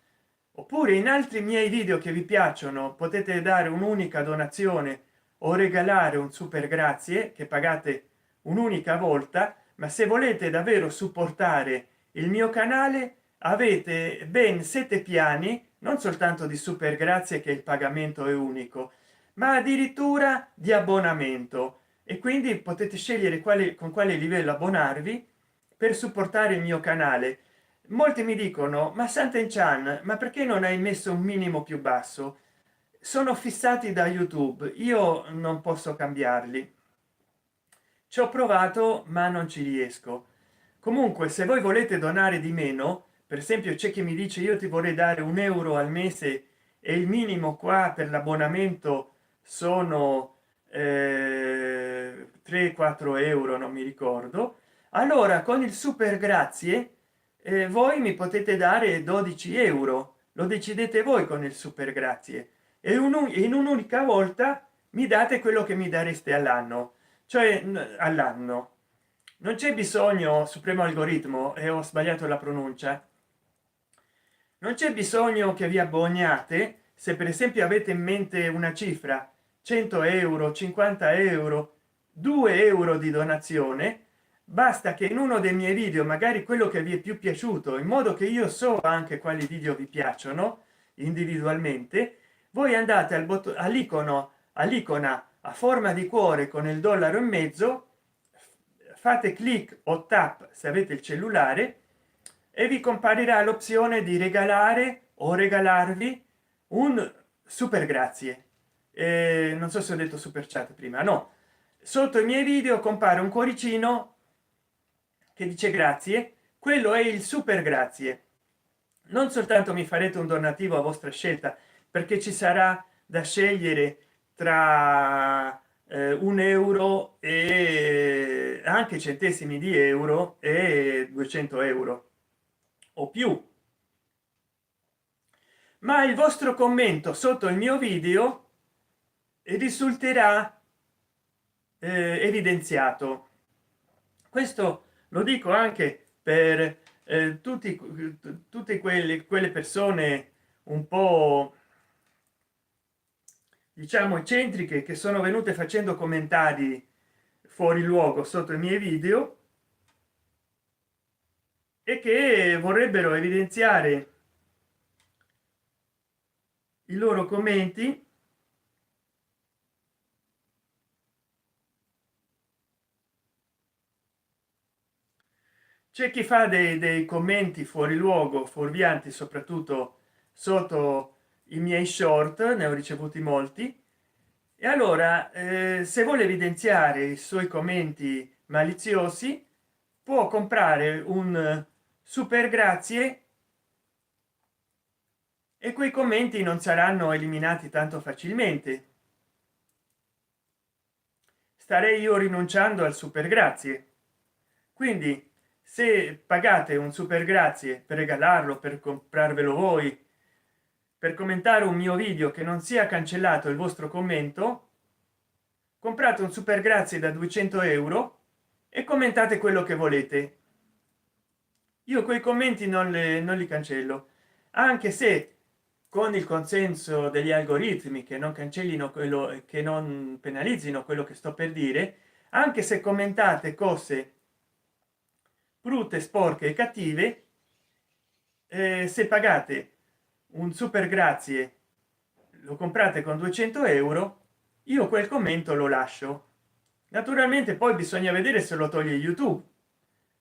oppure in altri miei video che vi piacciono, potete dare un'unica donazione o regalare un super grazie che pagate un'unica volta. Ma se volete davvero supportare il mio canale, avete ben 7 piani, non soltanto di super grazie che il pagamento è unico, ma addirittura di abbonamento, e quindi potete scegliere con quale livello abbonarvi per supportare il mio canale. Molti mi dicono: ma Santen Chan, ma perché non hai messo un minimo più basso? Sono fissati da YouTube, io non posso cambiarli. Ci ho provato ma non ci riesco. Comunque, se voi volete donare di meno, per esempio c'è chi mi dice: io ti vorrei dare 1 euro al mese e il minimo qua per l'abbonamento sono 3-4 euro, non mi ricordo. Allora con il super grazie voi mi potete dare 12 euro, lo decidete voi con il super grazie, e in un'unica volta mi date quello che mi dareste all'anno, cioè all'anno. Non c'è bisogno, supremo algoritmo, e ho sbagliato la pronuncia, non c'è bisogno che vi abboniate. Se per esempio avete in mente una cifra, 100 euro, 50 euro, 2 euro di donazione, basta che in uno dei miei video, magari quello che vi è più piaciuto, in modo che io so anche quali video vi piacciono individualmente, voi andate all'icona a forma di cuore con il dollaro in mezzo, fate clic o tap se avete il cellulare, e vi comparirà l'opzione di regalare o regalarvi un super grazie. Non so se ho detto super chat prima, no. Sotto i miei video compare un cuoricino che dice grazie, quello è il super grazie. Non soltanto mi farete un donativo a vostra scelta, perché ci sarà da scegliere tra 1 euro e anche centesimi di euro e 200 euro o più, ma il vostro commento sotto il mio video risulterà evidenziato. Questo lo dico anche per tutte quelle persone un po', diciamo, eccentriche, che sono venute facendo commentari fuori luogo sotto i miei video e che vorrebbero evidenziare i loro commenti. C'è chi fa dei commenti fuori luogo, fuorvianti, soprattutto sotto i miei short, ne ho ricevuti molti. E allora se vuole evidenziare i suoi commenti maliziosi, può comprare un super grazie e quei commenti non saranno eliminati tanto facilmente. Starei io rinunciando al super grazie. Quindi se pagate un super grazie per regalarlo, per comprarvelo voi, per commentare un mio video che non sia cancellato il vostro commento, comprate un super grazie da 200 euro e commentate quello che volete. Io quei commenti non li cancello, anche se con il consenso degli algoritmi che non cancellino quello, che non penalizzino quello che sto per dire. Anche se commentate cose brutte, sporche e cattive, se pagate un super grazie, lo comprate con 200 euro, io quel commento lo lascio. Naturalmente poi bisogna vedere se lo toglie YouTube.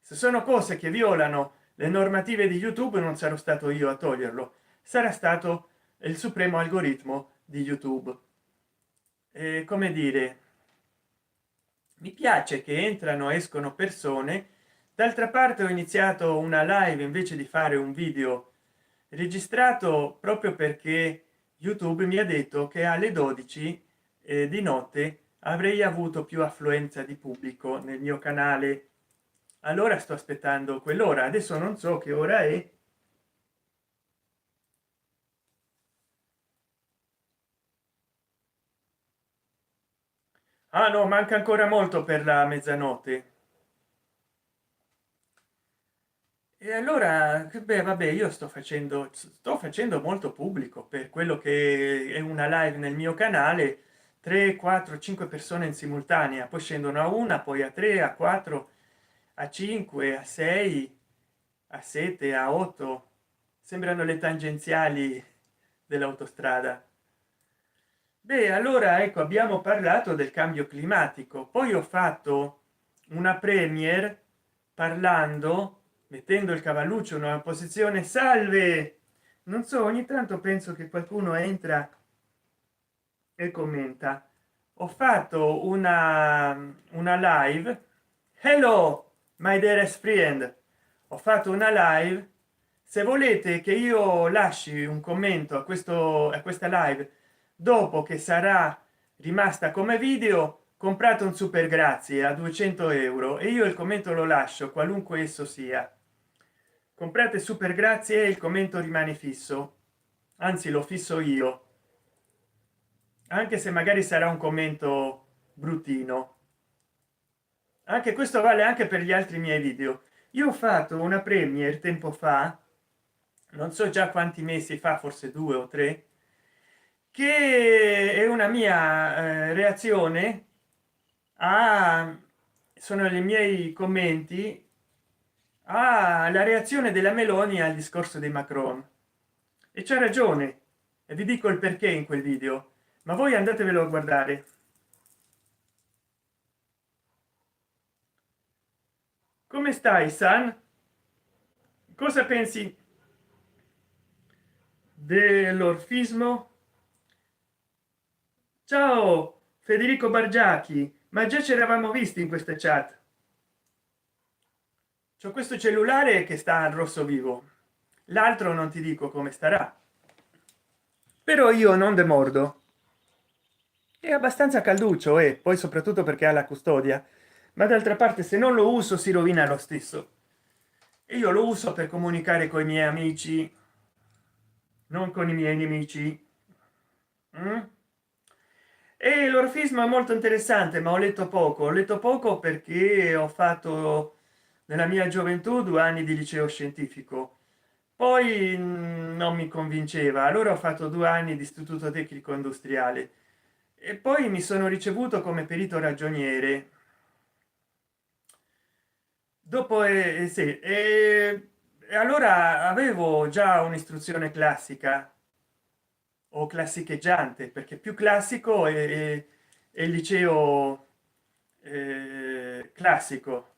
Se sono cose che violano le normative di YouTube, non sarò stato io a toglierlo, sarà stato il supremo algoritmo di YouTube. Come dire, mi piace che entrano escono persone. D'altra parte ho iniziato una live invece di fare un video registrato, proprio perché YouTube mi ha detto che alle 12 di notte avrei avuto più affluenza di pubblico nel mio canale. Allora sto aspettando quell'ora, adesso non so che ora è. Ah no, manca ancora molto per la mezzanotte. E allora beh, vabbè, io sto facendo molto pubblico per quello che è una live nel mio canale, 3 4 5 persone in simultanea, poi scendono a una, poi a 3, a 4, a 5, a 6, a 7, a 8. Sembrano le tangenziali dell'autostrada. Beh, allora ecco, abbiamo parlato del cambio climatico, poi ho fatto una premiere parlando, mettendo il cavalluccio in una posizione salve. Non so, ogni tanto penso che qualcuno entra e commenta. Ho fatto una live. Hello my dearest friend, ho fatto una live. Se volete che io lasci un commento a questa live dopo che sarà rimasta come video, comprate un super grazie a 200 € e io il commento lo lascio qualunque esso sia. Comprate super grazie e il commento rimane fisso, anzi lo fisso io, anche se magari sarà un commento bruttino. Anche questo vale anche per gli altri miei video. Io ho fatto una premiere tempo fa, non so già quanti mesi fa, forse 2 o 3, che è una mia reazione a, sono i miei commenti alla reazione della Meloni al discorso di Macron. E c'è ragione, e vi dico il perché in quel video, ma voi andatevelo a guardare. Come stai, San? Cosa pensi dell'orfismo? Ciao Federico Bargiachi, ma già ci eravamo visti in questa chat. C'ho questo cellulare che sta al rosso vivo, l'altro non ti dico come starà, però io non demordo. È abbastanza calduccio e poi soprattutto perché ha la custodia, ma d'altra parte se non lo uso si rovina lo stesso, e io lo uso per comunicare con i miei amici, non con i miei nemici. Mm? E l'orfismo è molto interessante, ma ho letto poco perché ho fatto nella mia gioventù 2 anni di liceo scientifico, poi non mi convinceva, allora ho fatto 2 anni di istituto tecnico industriale e poi mi sono ricevuto come perito ragioniere. Dopo sì, e allora avevo già un'istruzione classica o classicheggiante, perché più classico è il liceo classico,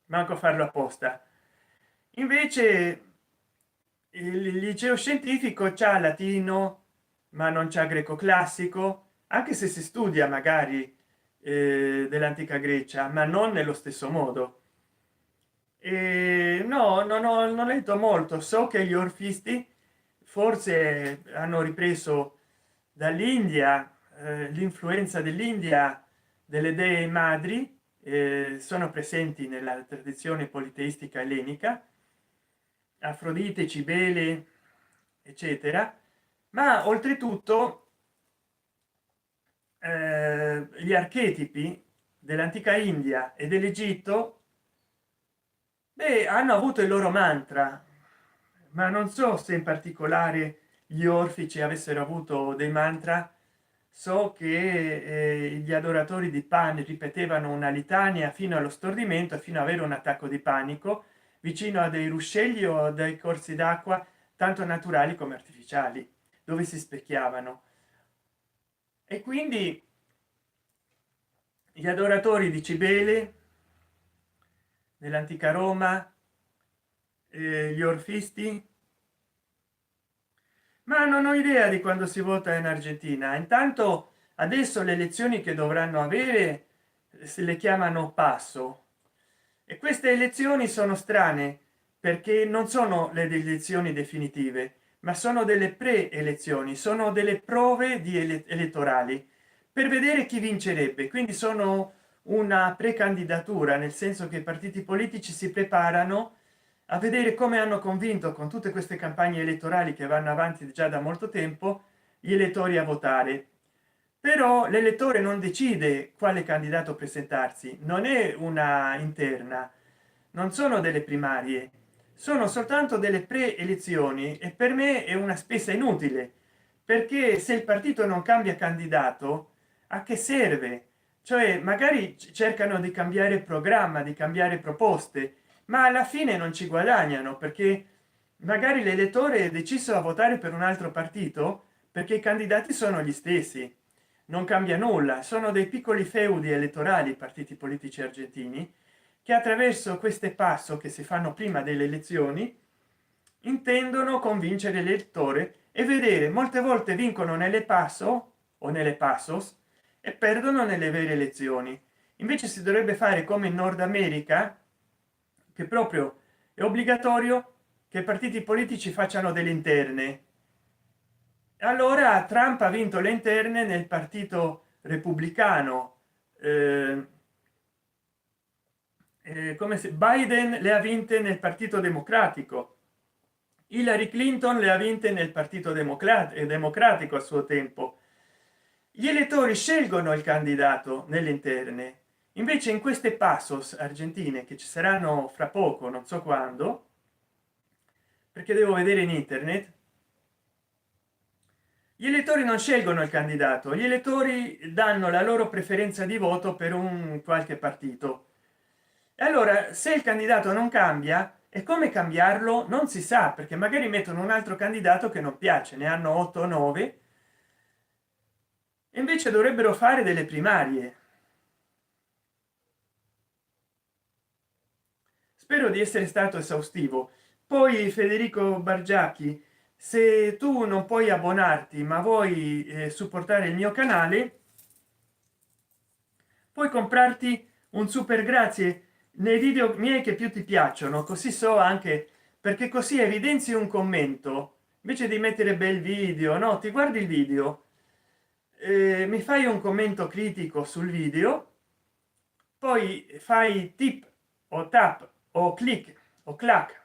manco a farlo apposta. Invece il liceo scientifico c'ha latino ma non c'ha greco classico, anche se si studia magari dell'antica Grecia, ma non nello stesso modo. No, non ho letto molto, so che gli orfisti forse hanno ripreso dall'India, l'influenza dell'India, delle dee madri, sono presenti nella tradizione politeistica ellenica, Afrodite, Cibele, eccetera, ma oltretutto gli archetipi dell'antica India e dell'Egitto, beh, hanno avuto il loro mantra, ma non so se in particolare gli orfici avessero avuto dei mantra. So che gli adoratori di Pan ripetevano una litania fino allo stordimento, fino ad avere un attacco di panico vicino a dei ruscelli o a dei corsi d'acqua tanto naturali come artificiali, dove si specchiavano. E quindi gli adoratori di Cibele nell'antica Roma, gli orfisti, ma non ho idea di quando si vota in Argentina. Intanto adesso le elezioni che dovranno avere se le chiamano passo, e queste elezioni sono strane perché non sono le elezioni definitive, ma sono delle pre-elezioni, sono delle prove di elettorali per vedere chi vincerebbe. Quindi sono una precandidatura, nel senso che i partiti politici si preparano a vedere come hanno convinto con tutte queste campagne elettorali che vanno avanti già da molto tempo gli elettori a votare. Però l'elettore non decide quale candidato presentarsi, non è una interna, non sono delle primarie, sono soltanto delle preelezioni e per me è una spesa inutile, perché se il partito non cambia candidato, a che serve? Cioè magari cercano di cambiare programma, di cambiare proposte, ma alla fine non ci guadagnano, perché magari l'elettore è deciso a votare per un altro partito perché i candidati sono gli stessi, non cambia nulla, sono dei piccoli feudi elettorali i partiti politici argentini, che attraverso queste passo che si fanno prima delle elezioni intendono convincere l'elettore, e vedere molte volte vincono nelle passo o nelle passos e perdono nelle vere elezioni. Invece si dovrebbe fare come in Nord America, che proprio è obbligatorio che i partiti politici facciano delle interne. Allora Trump ha vinto le interne nel partito repubblicano, come se Biden le ha vinte nel partito democratico, Hillary Clinton le ha vinte nel partito democratico a suo tempo. Gli elettori scelgono il candidato nelle interne. Invece in queste passos argentine, che ci saranno fra poco, non so quando, perché devo vedere in internet, gli elettori non scelgono il candidato, gli elettori danno la loro preferenza di voto per un qualche partito. E allora se il candidato non cambia, e come cambiarlo non si sa, perché magari mettono un altro candidato che non piace, ne hanno 8 o 9, e invece dovrebbero fare delle primarie. Spero di essere stato esaustivo. Poi Federico Bargiacchi, se tu non puoi abbonarti ma vuoi supportare il mio canale, puoi comprarti un super grazie nei video miei che più ti piacciono, così so anche, perché così evidenzi un commento invece di mettere bel video. No, ti guardi il video, mi fai un commento critico sul video, poi fai tip o tap o clic o clac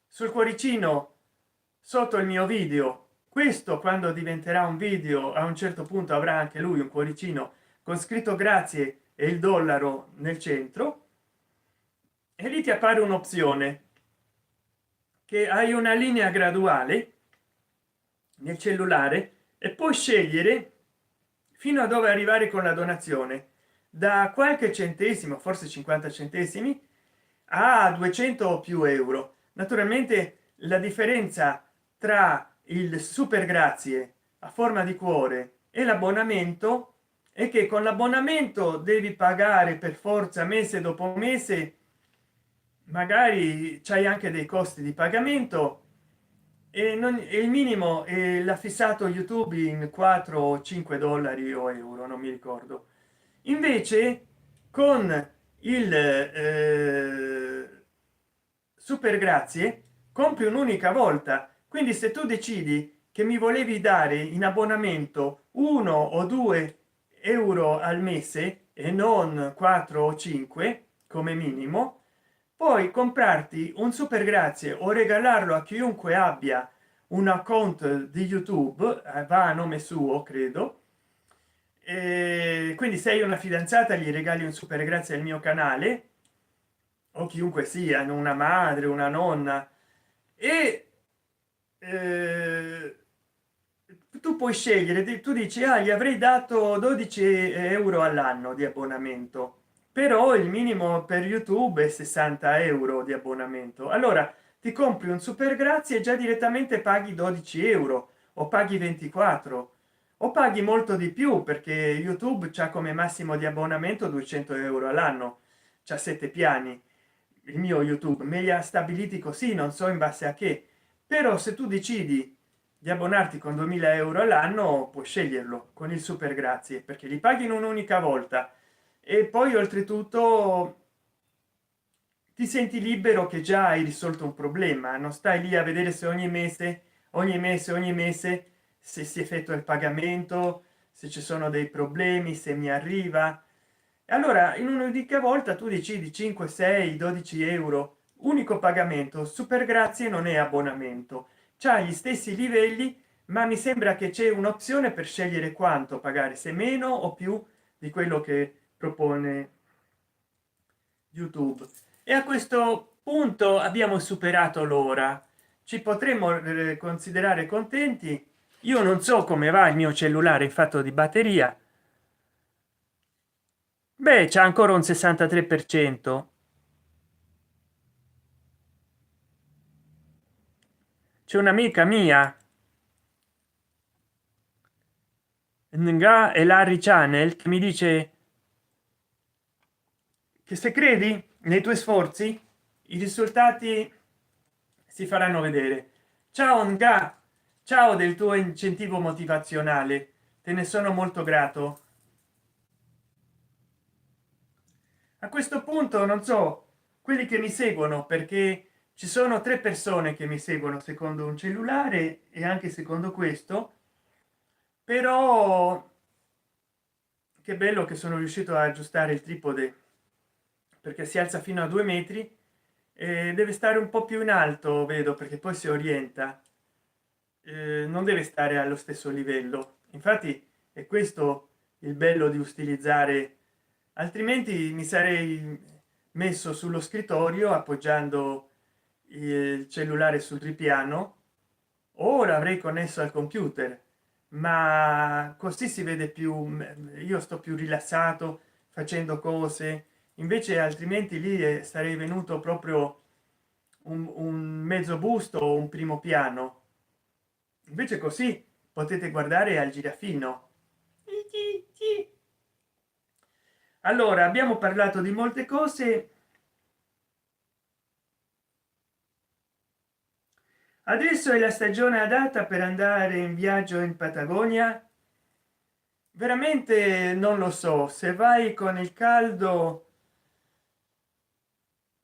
sul cuoricino sotto il mio video. Questo, quando diventerà un video, a un certo punto avrà anche lui un cuoricino con scritto grazie e il dollaro nel centro, e lì ti appare un'opzione che hai una linea graduale nel cellulare e puoi scegliere fino a dove arrivare con la donazione, da qualche centesimo, forse 50 centesimi, a 200 o più euro. Naturalmente la differenza tra il super grazie a forma di cuore e l'abbonamento è che con l'abbonamento devi pagare per forza mese dopo mese, magari c'hai anche dei costi di pagamento, e non, e il minimo l'ha fissato YouTube in 4 o 5 dollari o euro, non mi ricordo. Invece con il super grazie compri un'unica volta, quindi se tu decidi che mi volevi dare in abbonamento 1 o 2 euro al mese e non 4 o 5 come minimo, puoi comprarti un super grazie o regalarlo a chiunque abbia un account di YouTube, va a nome suo credo, e quindi sei una fidanzata gli regali un super grazie al mio canale, o chiunque sia, una madre, una nonna, e eh, tu puoi scegliere, tu dici ah, gli avrei dato 12 euro all'anno di abbonamento, però il minimo per YouTube è 60 euro di abbonamento. Allora ti compri un super grazie e già direttamente paghi 12 euro o paghi 24 o paghi molto di più, perché YouTube c'ha come massimo di abbonamento 200 euro all'anno, c'ha 7 piani. Il mio YouTube me li ha stabiliti così, non so in base a che, però se tu decidi di abbonarti con 2000 euro all'anno puoi sceglierlo con il super grazie, perché li paghi in un'unica volta e poi oltretutto ti senti libero che già hai risolto un problema, non stai lì a vedere se ogni mese se si effettua il pagamento, se ci sono dei problemi, se mi arriva. E allora in un'unica volta tu decidi 5 6 12 euro unico pagamento. Super grazie non è abbonamento, c'ha gli stessi livelli, ma mi sembra che c'è un'opzione per scegliere quanto pagare, se meno o più di quello che propone YouTube. E a questo punto abbiamo superato l'ora, ci potremmo considerare contenti. Io non so come va il mio cellulare in fatto di batteria. Beh, c'è ancora un 63%. C'è un'amica mia, Nga e Larry Channel, che mi dice che se credi nei tuoi sforzi i risultati si faranno vedere. Ciao Nga, ciao del tuo incentivo motivazionale, te ne sono molto grato. A questo punto non so quelli che mi seguono, perché ci sono 3 persone che mi seguono secondo un cellulare e anche secondo questo, però che bello che sono riuscito a aggiustare il tripode, perché si alza fino a 2 metri e deve stare un po' più in alto, vedo, perché poi si orienta. Non deve stare allo stesso livello. Infatti è questo il bello di utilizzare, altrimenti mi sarei messo sullo scrittorio appoggiando il cellulare sul ripiano, o l'avrei connesso al computer, ma così si vede più, io sto più rilassato facendo cose. Invece altrimenti lì sarei venuto proprio un mezzo busto o un primo piano. Invece così potete guardare al girafino. Allora, abbiamo parlato di molte cose. Adesso è la stagione adatta per andare in viaggio in Patagonia. Veramente non lo so, se vai con il caldo,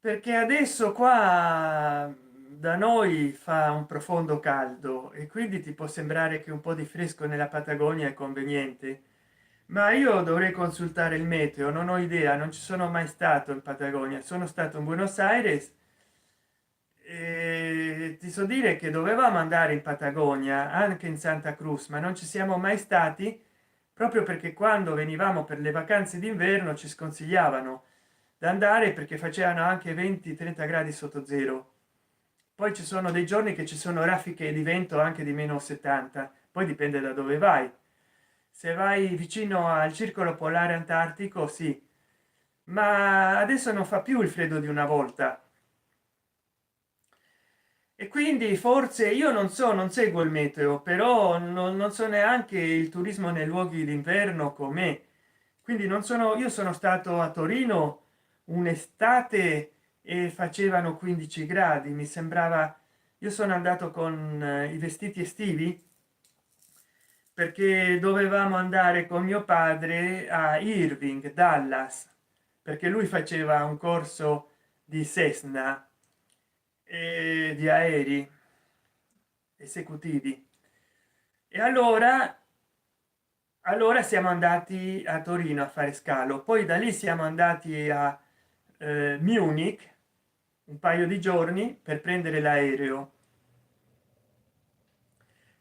perché adesso qua da noi fa un profondo caldo e quindi ti può sembrare che un po' di fresco nella Patagonia è conveniente, ma io dovrei consultare il meteo, non ho idea, non ci sono mai stato in Patagonia, sono stato in Buenos Aires e ti so dire che dovevamo andare in Patagonia, anche in Santa Cruz, ma non ci siamo mai stati, proprio perché quando venivamo per le vacanze d'inverno ci sconsigliavano da andare perché facevano anche 20-30 gradi sotto zero. Poi ci sono dei giorni che ci sono raffiche di vento anche di meno 70, poi dipende da dove vai. Se vai vicino al circolo polare antartico sì, ma adesso non fa più il freddo di una volta, e quindi forse io non so, non seguo il meteo, però non so neanche il turismo nei luoghi d'inverno com'è. Quindi non sono, io sono stato a Torino un'estate e facevano 15 gradi, mi sembrava. Io sono andato con i vestiti estivi perché dovevamo andare con mio padre a Irving, Dallas, perché lui faceva un corso di Cessna e di aerei esecutivi. E allora siamo andati a Torino a fare scalo, poi da lì siamo andati a Munich un paio di giorni per prendere l'aereo,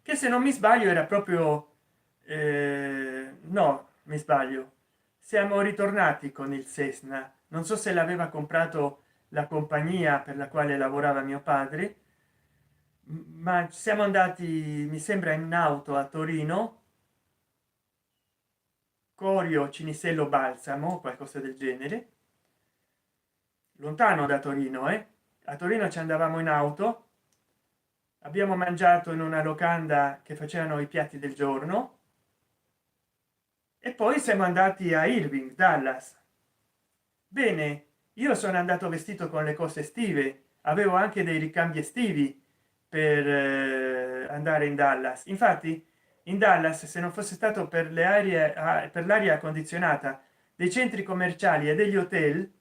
che se non mi sbaglio era proprio no, mi sbaglio, siamo ritornati con il Cessna, non so se l'aveva comprato la compagnia per la quale lavorava mio padre, ma siamo andati, mi sembra, in auto a Torino, Corio Cinisello Balsamo, qualcosa del genere, lontano da Torino. A Torino ci andavamo in auto, abbiamo mangiato in una locanda che facevano i piatti del giorno e poi siamo andati a Irving, Dallas. Bene, io sono andato vestito con le cose estive, avevo anche dei ricambi estivi per andare in Dallas. Infatti in Dallas, se non fosse stato per le aree per l'aria condizionata dei centri commerciali e degli hotel,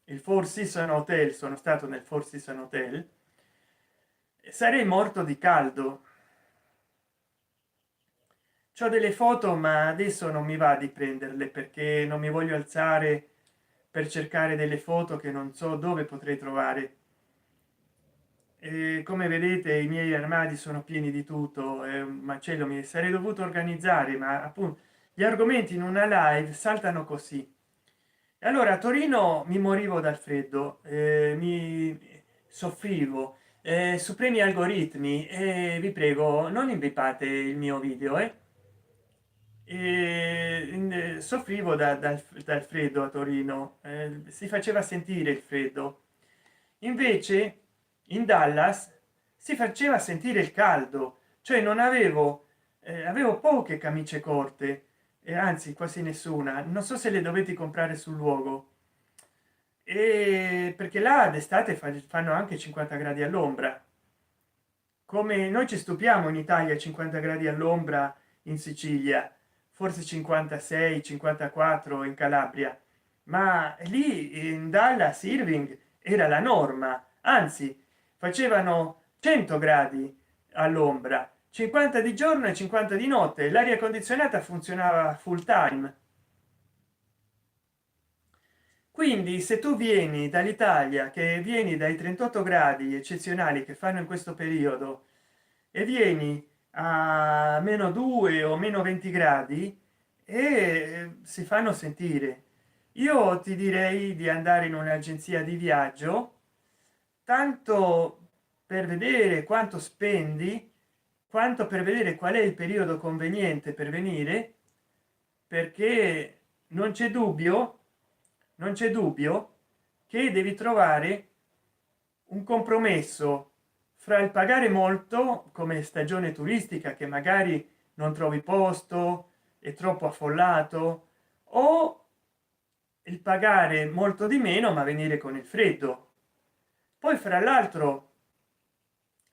il Four Seasons Hotel, sono stato nel Four Seasons Hotel, sarei morto di caldo. C'ho delle foto ma adesso non mi va di prenderle perché non mi voglio alzare per cercare delle foto che non so dove potrei trovare. E come vedete i miei armadi sono pieni di tutto, è un macello, mi sarei dovuto organizzare, ma appunto gli argomenti in una live saltano così. E allora a Torino mi morivo dal freddo, soffrivo. Supremi algoritmi, vi prego non invipate il mio video, soffrivo dal freddo a Torino, si faceva sentire il freddo. Invece in Dallas si faceva sentire il caldo, cioè non avevo avevo poche camicie corte, e anzi quasi nessuna. Non so se le dovete comprare sul luogo, e perché là d'estate fanno anche 50 gradi all'ombra. Come noi ci stupiamo in Italia 50 gradi all'ombra, in Sicilia forse 56 54 in Calabria, ma lì in Dallas Irving era la norma, anzi facevano 100 gradi all'ombra, 50 di giorno e 50 di notte, l'aria condizionata funzionava full time. Quindi se tu vieni dall'Italia, che vieni dai 38 gradi eccezionali che fanno in questo periodo, e vieni a meno 2 o meno 20 gradi, e si fanno sentire. Io ti direi di andare in un'agenzia di viaggio, tanto per vedere quanto spendi, quanto per vedere qual è il periodo conveniente per venire, perché non c'è dubbio, non c'è dubbio che devi trovare un compromesso fra il pagare molto come stagione turistica, che magari non trovi posto, è troppo affollato, o il pagare molto di meno ma venire con il freddo. Poi fra l'altro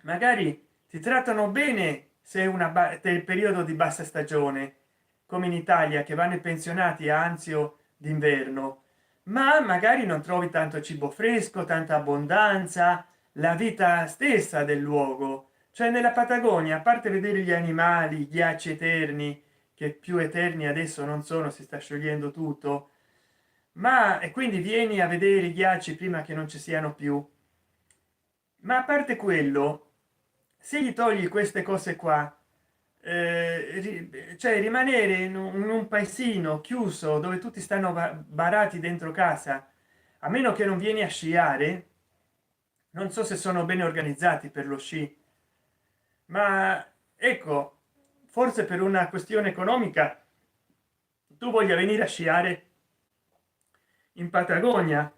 magari ti trattano bene se è del periodo di bassa stagione, come in Italia, che vanno i pensionati a Anzio d'inverno, ma magari non trovi tanto cibo fresco, tanta abbondanza, la vita stessa del luogo. Cioè nella Patagonia, a parte vedere gli animali, i ghiacci eterni, che più eterni adesso non sono, si sta sciogliendo tutto, ma e quindi vieni a vedere i ghiacci prima che non ci siano più. Ma a parte quello, se gli togli queste cose qua, cioè rimanere in un paesino chiuso dove tutti stanno barati dentro casa, a meno che non vieni a sciare, non so se sono bene organizzati per lo sci, ma ecco, forse per una questione economica tu voglia venire a sciare in Patagonia,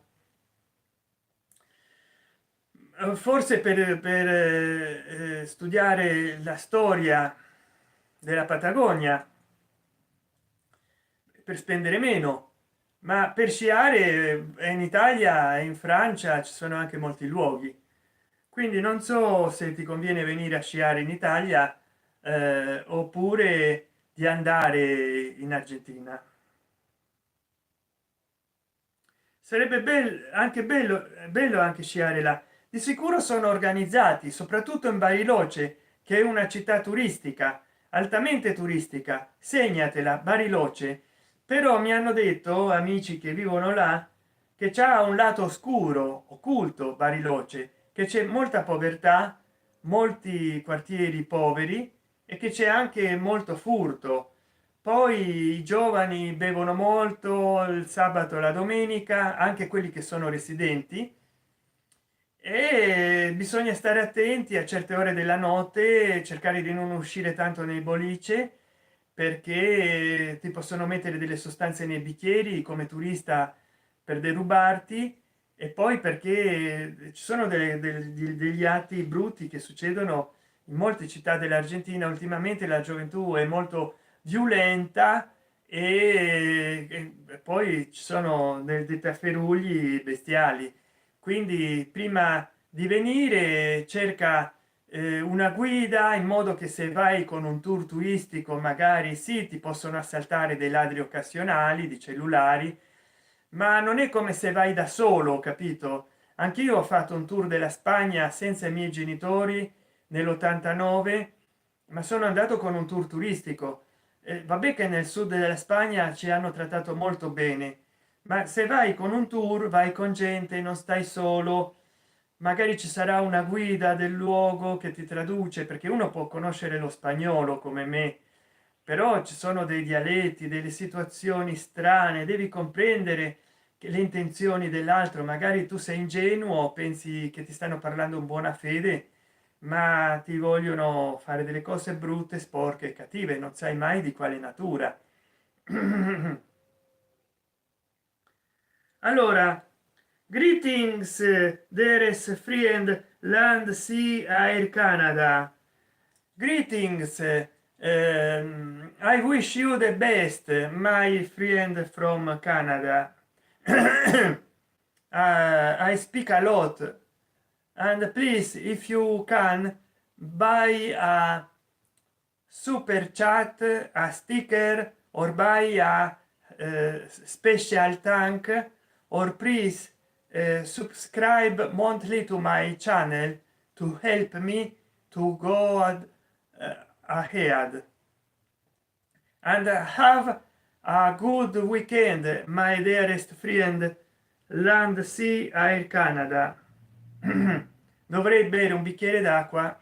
forse per studiare la storia della Patagonia, per spendere meno, ma per sciare in Italia e in Francia ci sono anche molti luoghi, quindi non so se ti conviene venire a sciare in Italia, oppure di andare in Argentina. Sarebbe anche bello anche sciare là. Di sicuro sono organizzati, soprattutto in Bariloce, che è una città turistica, altamente turistica. Segnatela, Bariloce. Però mi hanno detto amici che vivono là che c'ha un lato oscuro, occulto, Bariloce, che c'è molta povertà, molti quartieri poveri, e che c'è anche molto furto. Poi i giovani bevono molto il sabato e la domenica, anche quelli che sono residenti, e bisogna stare attenti a certe ore della notte, cercare di non uscire tanto nei boliche, perché ti possono mettere delle sostanze nei bicchieri come turista per derubarti, e poi perché ci sono degli atti brutti che succedono in molte città dell'Argentina. Ultimamente la gioventù è molto violenta, e poi ci sono dei tafferugli bestiali. Quindi prima di venire cerca una guida, in modo che se vai con un tour turistico magari sì, ti possono assaltare dei ladri occasionali di cellulari, ma non è come se vai da solo, capito? Anch'io ho fatto un tour della Spagna senza i miei genitori nell'89, ma sono andato con un tour turistico. Vabbè che nel sud della Spagna ci hanno trattato molto bene, ma se vai con un tour vai con gente, non stai solo, magari ci sarà una guida del luogo che ti traduce, perché uno può conoscere lo spagnolo come me, però ci sono dei dialetti, delle situazioni strane, devi comprendere le intenzioni dell'altro. Magari tu sei ingenuo, pensi che ti stanno parlando in buona fede, ma ti vogliono fare delle cose brutte, sporche e cattive, non sai mai di quale natura. Allora, greetings, dearest friend, land, sea, air Canada. Greetings, I wish you the best, my friend from Canada. I speak a lot, and please, if you can, buy a super chat, a sticker, or buy a special tank, or please subscribe monthly to my channel to help me to go ahead. And have a good weekend, my dearest friend, land, sea, air Canada. Dovrei bere un bicchiere d'acqua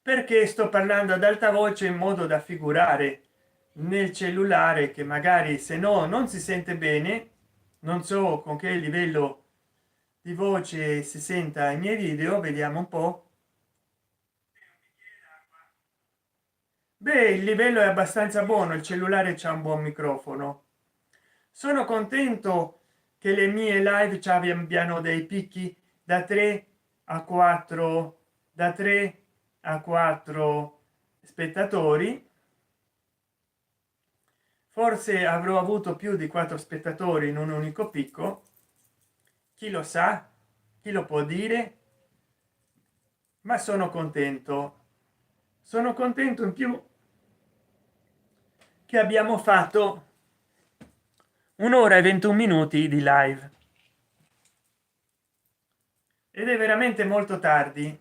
perché sto parlando ad alta voce in modo da figurare nel cellulare, che magari se no non si sente bene. Non so con che livello di voce si senta i miei video, vediamo un po'. Beh, il livello è abbastanza buono, il cellulare c'ha un buon microfono. Sono contento che le mie live ci abbiano dei picchi da 3 a 4, da 3 a 4 spettatori. Forse avrò avuto più di 4 spettatori in un unico picco, chi lo sa, chi lo può dire, ma sono contento. Sono contento in più che abbiamo fatto un'ora e 21 minuti di live, ed è veramente molto tardi.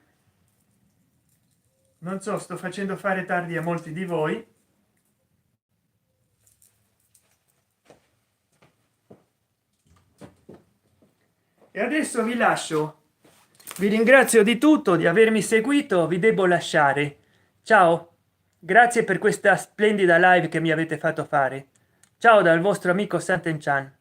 Non so, sto facendo fare tardi a molti di voi. E adesso vi lascio, vi ringrazio di tutto, di avermi seguito, vi devo lasciare. Ciao, grazie per questa splendida live che mi avete fatto fare. Ciao dal vostro amico Santen Chan.